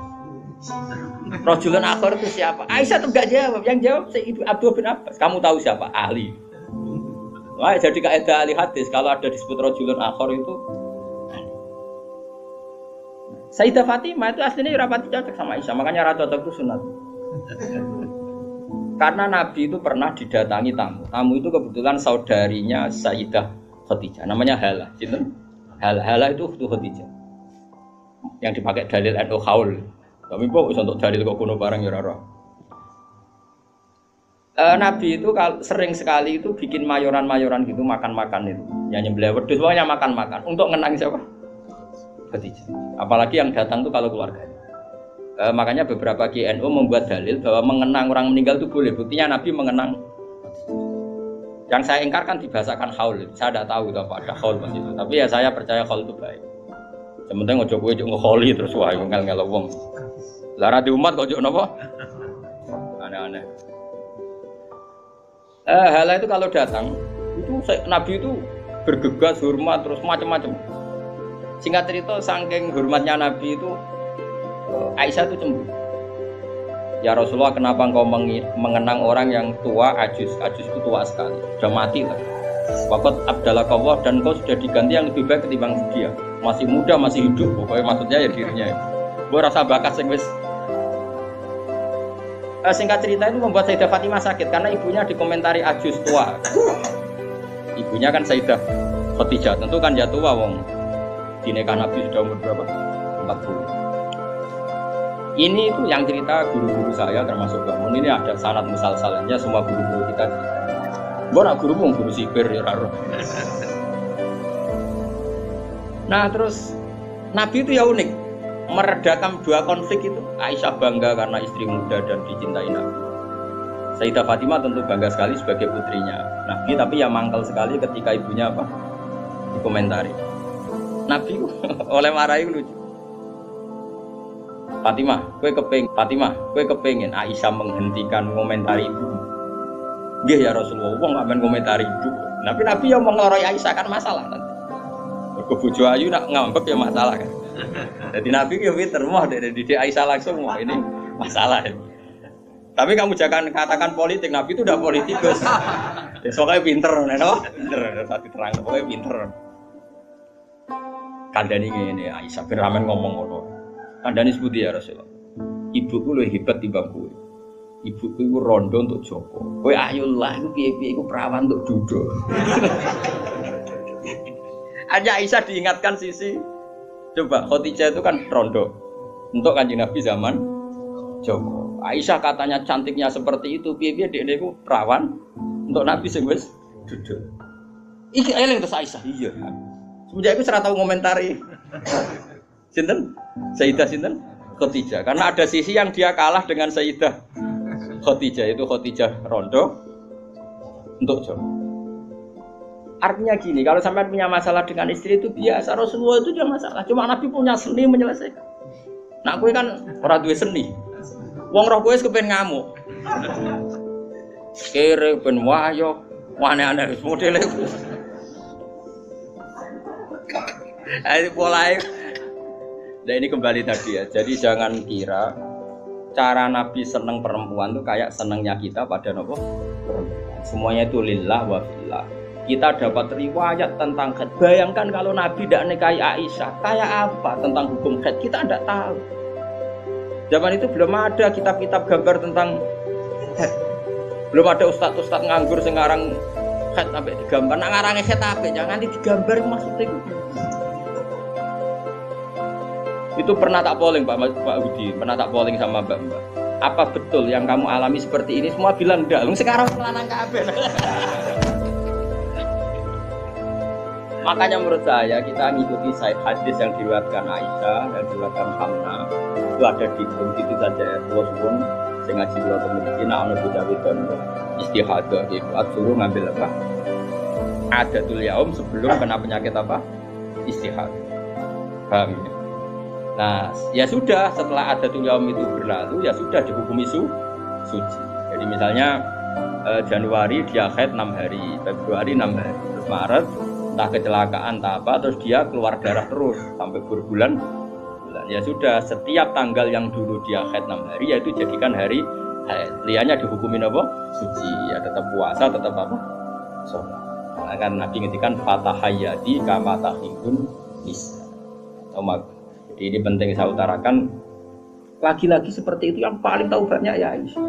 Rajulun akhar itu siapa? Aisyah tuh enggak jawab, yang jawab Sayyid Abdullah bin Abbas. Kamu tahu siapa? Ali. Wah, jadi kaidah ahli hadis kalau ada disebut rajulun akhar itu Sayyidah Fatimah itu aslinya rapati cocok sama Aisyah, makanya rata cocok itu sunat. Karena Nabi itu pernah didatangi tamu. Tamu itu kebetulan saudarinya Sayyidah Khadijah, namanya Hala. Hala itu Khadijah. Yang dipakai dalil anu haul. Tapi kok untuk dalil kok kuno barang ya ora. Nabi itu sering sekali itu bikin mayoran-mayoran gitu, makan-makan itu. Yang nyembelih wedhus pokoknya makan-makan untuk ngenang siapa? Khadijah. Apalagi yang datang itu kalau keluarganya. Makanya beberapa KNU membuat dalil bahwa mengenang orang meninggal itu boleh. Buktinya Nabi mengenang. Yang saya ingkarkan dibahasakan haul. Saya tidak tahu itu apa ada haul begitu. Tapi ya saya percaya haul itu baik. Sementing ojo kowe ojo ngeholi terus wae ngel-ngel wong. Lah ra di umat kok ojo napa? Aneh-aneh. Hala itu kalau datang itu Nabi itu bergegas hormat terus macam-macam. Singkat cerita saking hormatnya Nabi itu Aisyah itu cemburu. Ya Rasulullah, kenapa engkau mengenang orang yang tua, ajus itu tua sekali, sudah mati lah. Waqat abdalakallah, dan kau sudah diganti yang lebih baik ketimbang dia. Masih muda, masih hidup, pokoknya maksudnya ya dirinya. Gue rasa bakat sing wis. Singkat cerita itu membuat Sayyidah Fatimah sakit karena ibunya dikomentari ajus tua. Ibunya kan Sayyidah Khadijah, tentu kan ya tua wong. Di nikah Nabi sudah umur berapa? 40. Ini itu yang cerita guru-guru saya termasuk Mbak Mun, ini ada sanad musalsalnya semua guru-guru kita. Gue nak guru sipir ya raro. Nah terus Nabi itu ya unik, meredakan dua konflik itu. Aisyah bangga karena istri muda dan dicintai Nabi. Sayyidah Fatimah tentu bangga sekali sebagai putrinya Nabi, tapi ya mangkel sekali ketika ibunya apa? Dikomentari. Nabi oleh marahi lucu. Fatimah, kowe kepengin Aisyah menghentikan komentari ibu. Nggih ya Rasulullah, wong gak men komentari ibu. Nabi yang mengloroi Aisyah kan masalah nanti. Mergo bojo ayu nak ngambek ya masalah kan. Jadi Nabi ya pinter moh dari Aisyah langsung wah ini masalah. Tapi kamu jangan katakan politik, Nabi itu udah politikus. Soalnya pinter, pinter, satu terang, pokoknya pinter. Kandani ini Aisyah bin Ramen ngomong ngono. Kandani sebuti ya Rasulullah. Ibuku lebih hebat timbang kowe. Ibuku itu rondo untuk Joko. Kowe ayolah iku piye-piye iku perawan untuk Dudo. Hanya Aisyah diingatkan sisi. Coba Khadijah itu kan rondo untuk Kanjeng Nabi zaman Joko. Aisyah katanya cantiknya seperti itu, piye-piye dekne iku perawan untuk Nabi sing wis Dudo. Iki eling terus Aisyah. Iya. Semenjak itu serah tahu ngomentari. Sinten? Sayyidah sinten? Khadijah. Karena ada sisi yang dia kalah dengan Sayyidah Khadijah, itu Khadijah rondo untuk Joko. Artinya gini, kalau sampai punya masalah dengan istri itu biasa, Rasulullah itu jangan masalah. Cuma Nabi punya seni menyelesaikan. Nah, kowe kan ora duwe seni. Wong roh kowe kepen ngamuk. Kere ben wayo, aneh-aneh modele. Ayo mulai. Nah ini kembali tadi ya. Jadi jangan kira cara Nabi seneng perempuan itu kayak senengnya kita pada nopo perempuan. Semuanya itu lillah wa fillah. Kita dapat riwayat tentang khed. Bayangkan kalau Nabi tidak nikahi Aisyah, kayak apa tentang hukum khed? Kita tidak tahu. Zaman itu belum ada kitab-kitab gambar tentang khed. Belum ada ustadz-ustadz nganggur sekarang khed sampai digambar. Nah ngarangnya khed apa? Jangan digambar maksudnya. Itu pernah tak polling Pak Budi, pernah tak polling sama Mbak. Apa betul yang kamu alami seperti ini? Semua bilang enggak. Sekarang lanang kabeh. Makanya menurut saya kita ngikuti sahih hadis yang diriwayatkan Aisyah dan diriwayatkan Hamna. Itu ada di itu saja ya. Terus pun sing ngaji kula temiki nek ana bocah-bocah istihadah iku suruh ngambil apa? Adatul yaum sebelum kena penyakit apa? Istihadah. Paham ya? Nah, ya sudah setelah adatul yaum itu berlalu ya sudah dihukumi suci. Jadi misalnya Januari dia haid 6 hari, Februari 6 hari, terus Maret entah kecelakaan entah apa terus dia keluar darah terus sampai berbulan. Ya sudah setiap tanggal yang dulu dia haid 6 hari yaitu jadikan hari haid. Liannya dihukumin apa? Suci. Ya tetap puasa, tetap apa? Sholat. Nah, kan Nabi ngintikan fatahayyadi kama tahidun nisa. Jadi ini penting saya utarakan. Lagi-lagi seperti itu yang paling tahu banyak ya Aisyah.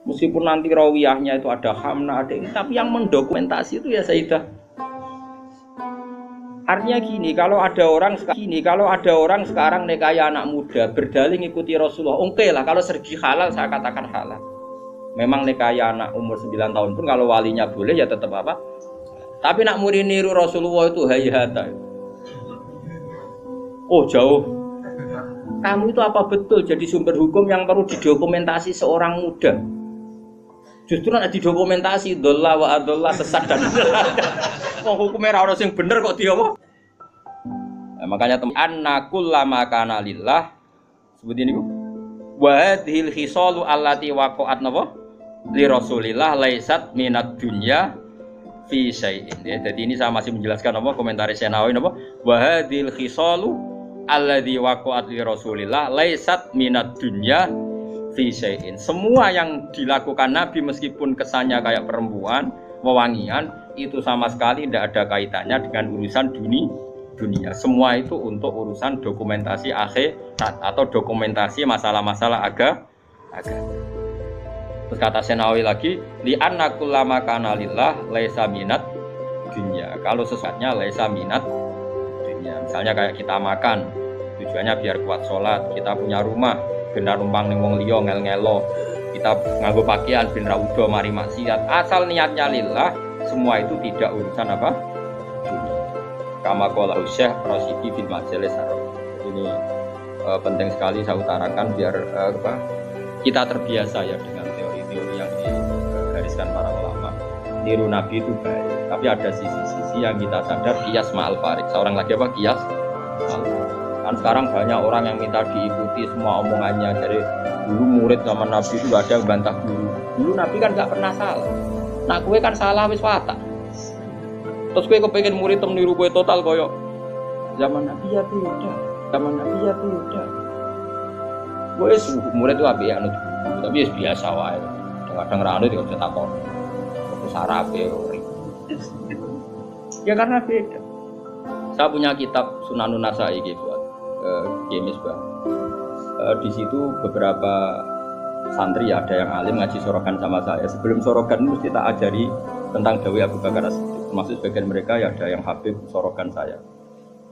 Meskipun nanti rawiyahnya itu ada Hamna, ada ini, tapi yang mendokumentasi itu ya Sayyidah. Artinya gini, kalau ada orang sekarang nikahi anak muda berdalih ngikuti Rasulullah, oke lah kalau segi halal saya katakan halal. Memang nikahi anak umur 9 tahun pun kalau walinya boleh ya tetap apa? Tapi nak murid niru Rasulullah itu hayata. Oh jauh. Kamu itu apa betul jadi sumber hukum yang perlu didokumentasi seorang muda? Justru nak didokumentasi dolla wa adolla sesat dan wong hukumnya ora ono sing bener kok dia apa? Nah, makanya anna kullama kana lillah sebut ini wa hadhil khisalu allati waqa'at napa li Rasulillah laisat minad dunya fi syai'in. Ya, jadi ini saya masih menjelaskan apa komentar Senawi napa wa hadhil khisalu alladzi waqa'at li Rasulillah laisat minad dunya fi syai'in. Semua yang dilakukan Nabi meskipun kesannya kayak perempuan, wewangian, itu sama sekali tidak ada kaitannya dengan urusan dunia. Semua itu untuk urusan dokumentasi akhirat atau dokumentasi masalah-masalah agama. Terus kata Senawi lagi, li'anna kullama kana lillah laisa minat dunya. Kalau sesuatunya laisa minat dunya. Misalnya kayak kita makan, tujuannya biar kuat sholat. Kita punya rumah, benar numpang ning wong liya ngel-ngelo. Kita nganggo pakaian ben ra udo mari maksiat. Asal niatnya lillah, semua itu tidak urusan apa? Dunia. Kama qala Syekh Rasyidi fil Majalis Arab. Ini penting sekali saya utarakan biar kita terbiasa ya dengan teori-teori yang digariskan para ulama. Niru Nabi itu baik, tapi ada sisi-sisi yang kita sadar qiyas ma'al farid. Seorang lagi apa qiyas? Kan sekarang banyak orang yang minta diikuti semua omongannya. Dari dulu murid zaman Nabi itu gak ada yang bantah guru. Dulu Nabi kan gak pernah salah. Nah kue kan salah wis watak. Terus kue kepengen murid meniru kue total koyok zaman Nabi ya tidak. Zaman Nabi ya tidak. Kue murid itu api ya, tapi biasa wae. Kadang-kadang rano tidak bisa takon. Sarape ya karena beda. Saya punya kitab Sunanun Nasai gitu. Misbah. Di situ beberapa santri ada yang alim ngaji sorogan sama saya. Sebelum sorogan mesti tak ajari tentang Dawi Abu Bakar As-Siddiq. Termasuk sebagian mereka ya ada yang habib sorogan saya.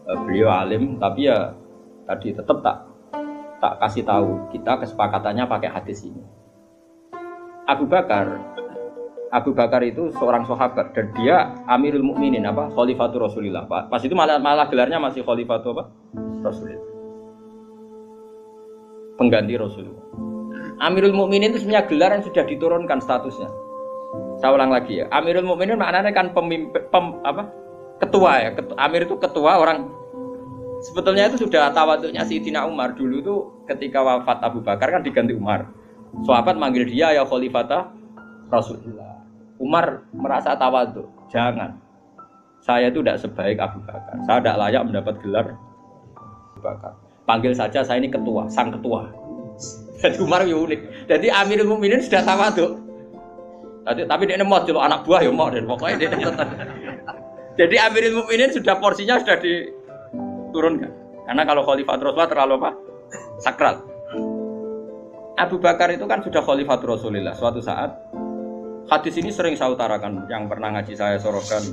Beliau alim tapi ya tadi tetap tak kasih tahu kita kesepakatannya pakai hadis ini. Abu Bakar itu seorang sahabat dan dia Amirul Mukminin apa Khalifatur Rasulillah. Pas itu malah gelarnya masih Khalifatur apa? Rasulillah. Pengganti Rasulullah. Amirul Mukminin itu sebenarnya gelar yang sudah diturunkan statusnya. Saya ulang lagi ya. Amirul Mukminin maknanya kan ketua ya. Amir itu ketua orang. Sebetulnya itu sudah tawaduknya Sayyidina Umar dulu itu ketika wafat Abu Bakar kan diganti Umar. Sahabat manggil dia ya Khalifata Rasulullah. Umar merasa tawaduk. Jangan. Saya itu tidak sebaik Abu Bakar. Saya tidak layak mendapat gelar Abu Bakar. Panggil saja saya ini ketua, sang ketua. Jadi Umar ya unik. Jadi Amirul Mukminin sudah tawaduk. Tapi dia mau celuk anak buah ya mau dan pokoknya dia tetap. Jadi Amirul Mukminin sudah porsinya sudah diturunkan. Karena kalau Khalifat Rasulullah terlalu apa? Sakral. Abu Bakar itu kan sudah Khalifat Rasulullah. Suatu saat hadis ini sering saya utarakan, yang pernah ngaji saya sorokan,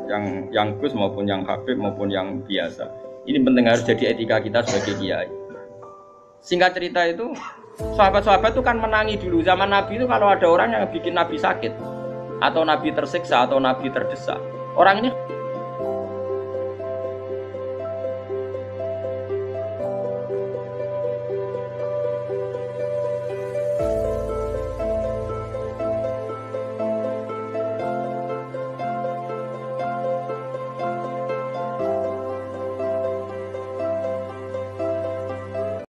yang Gus maupun yang Habib maupun yang biasa. Ini penting harus jadi etika kita sebagai kiai. Singkat cerita itu, sahabat-sahabat itu kan menangi dulu. Zaman Nabi itu kalau ada orang yang bikin Nabi sakit, atau Nabi tersiksa, atau Nabi terdesak, orang ini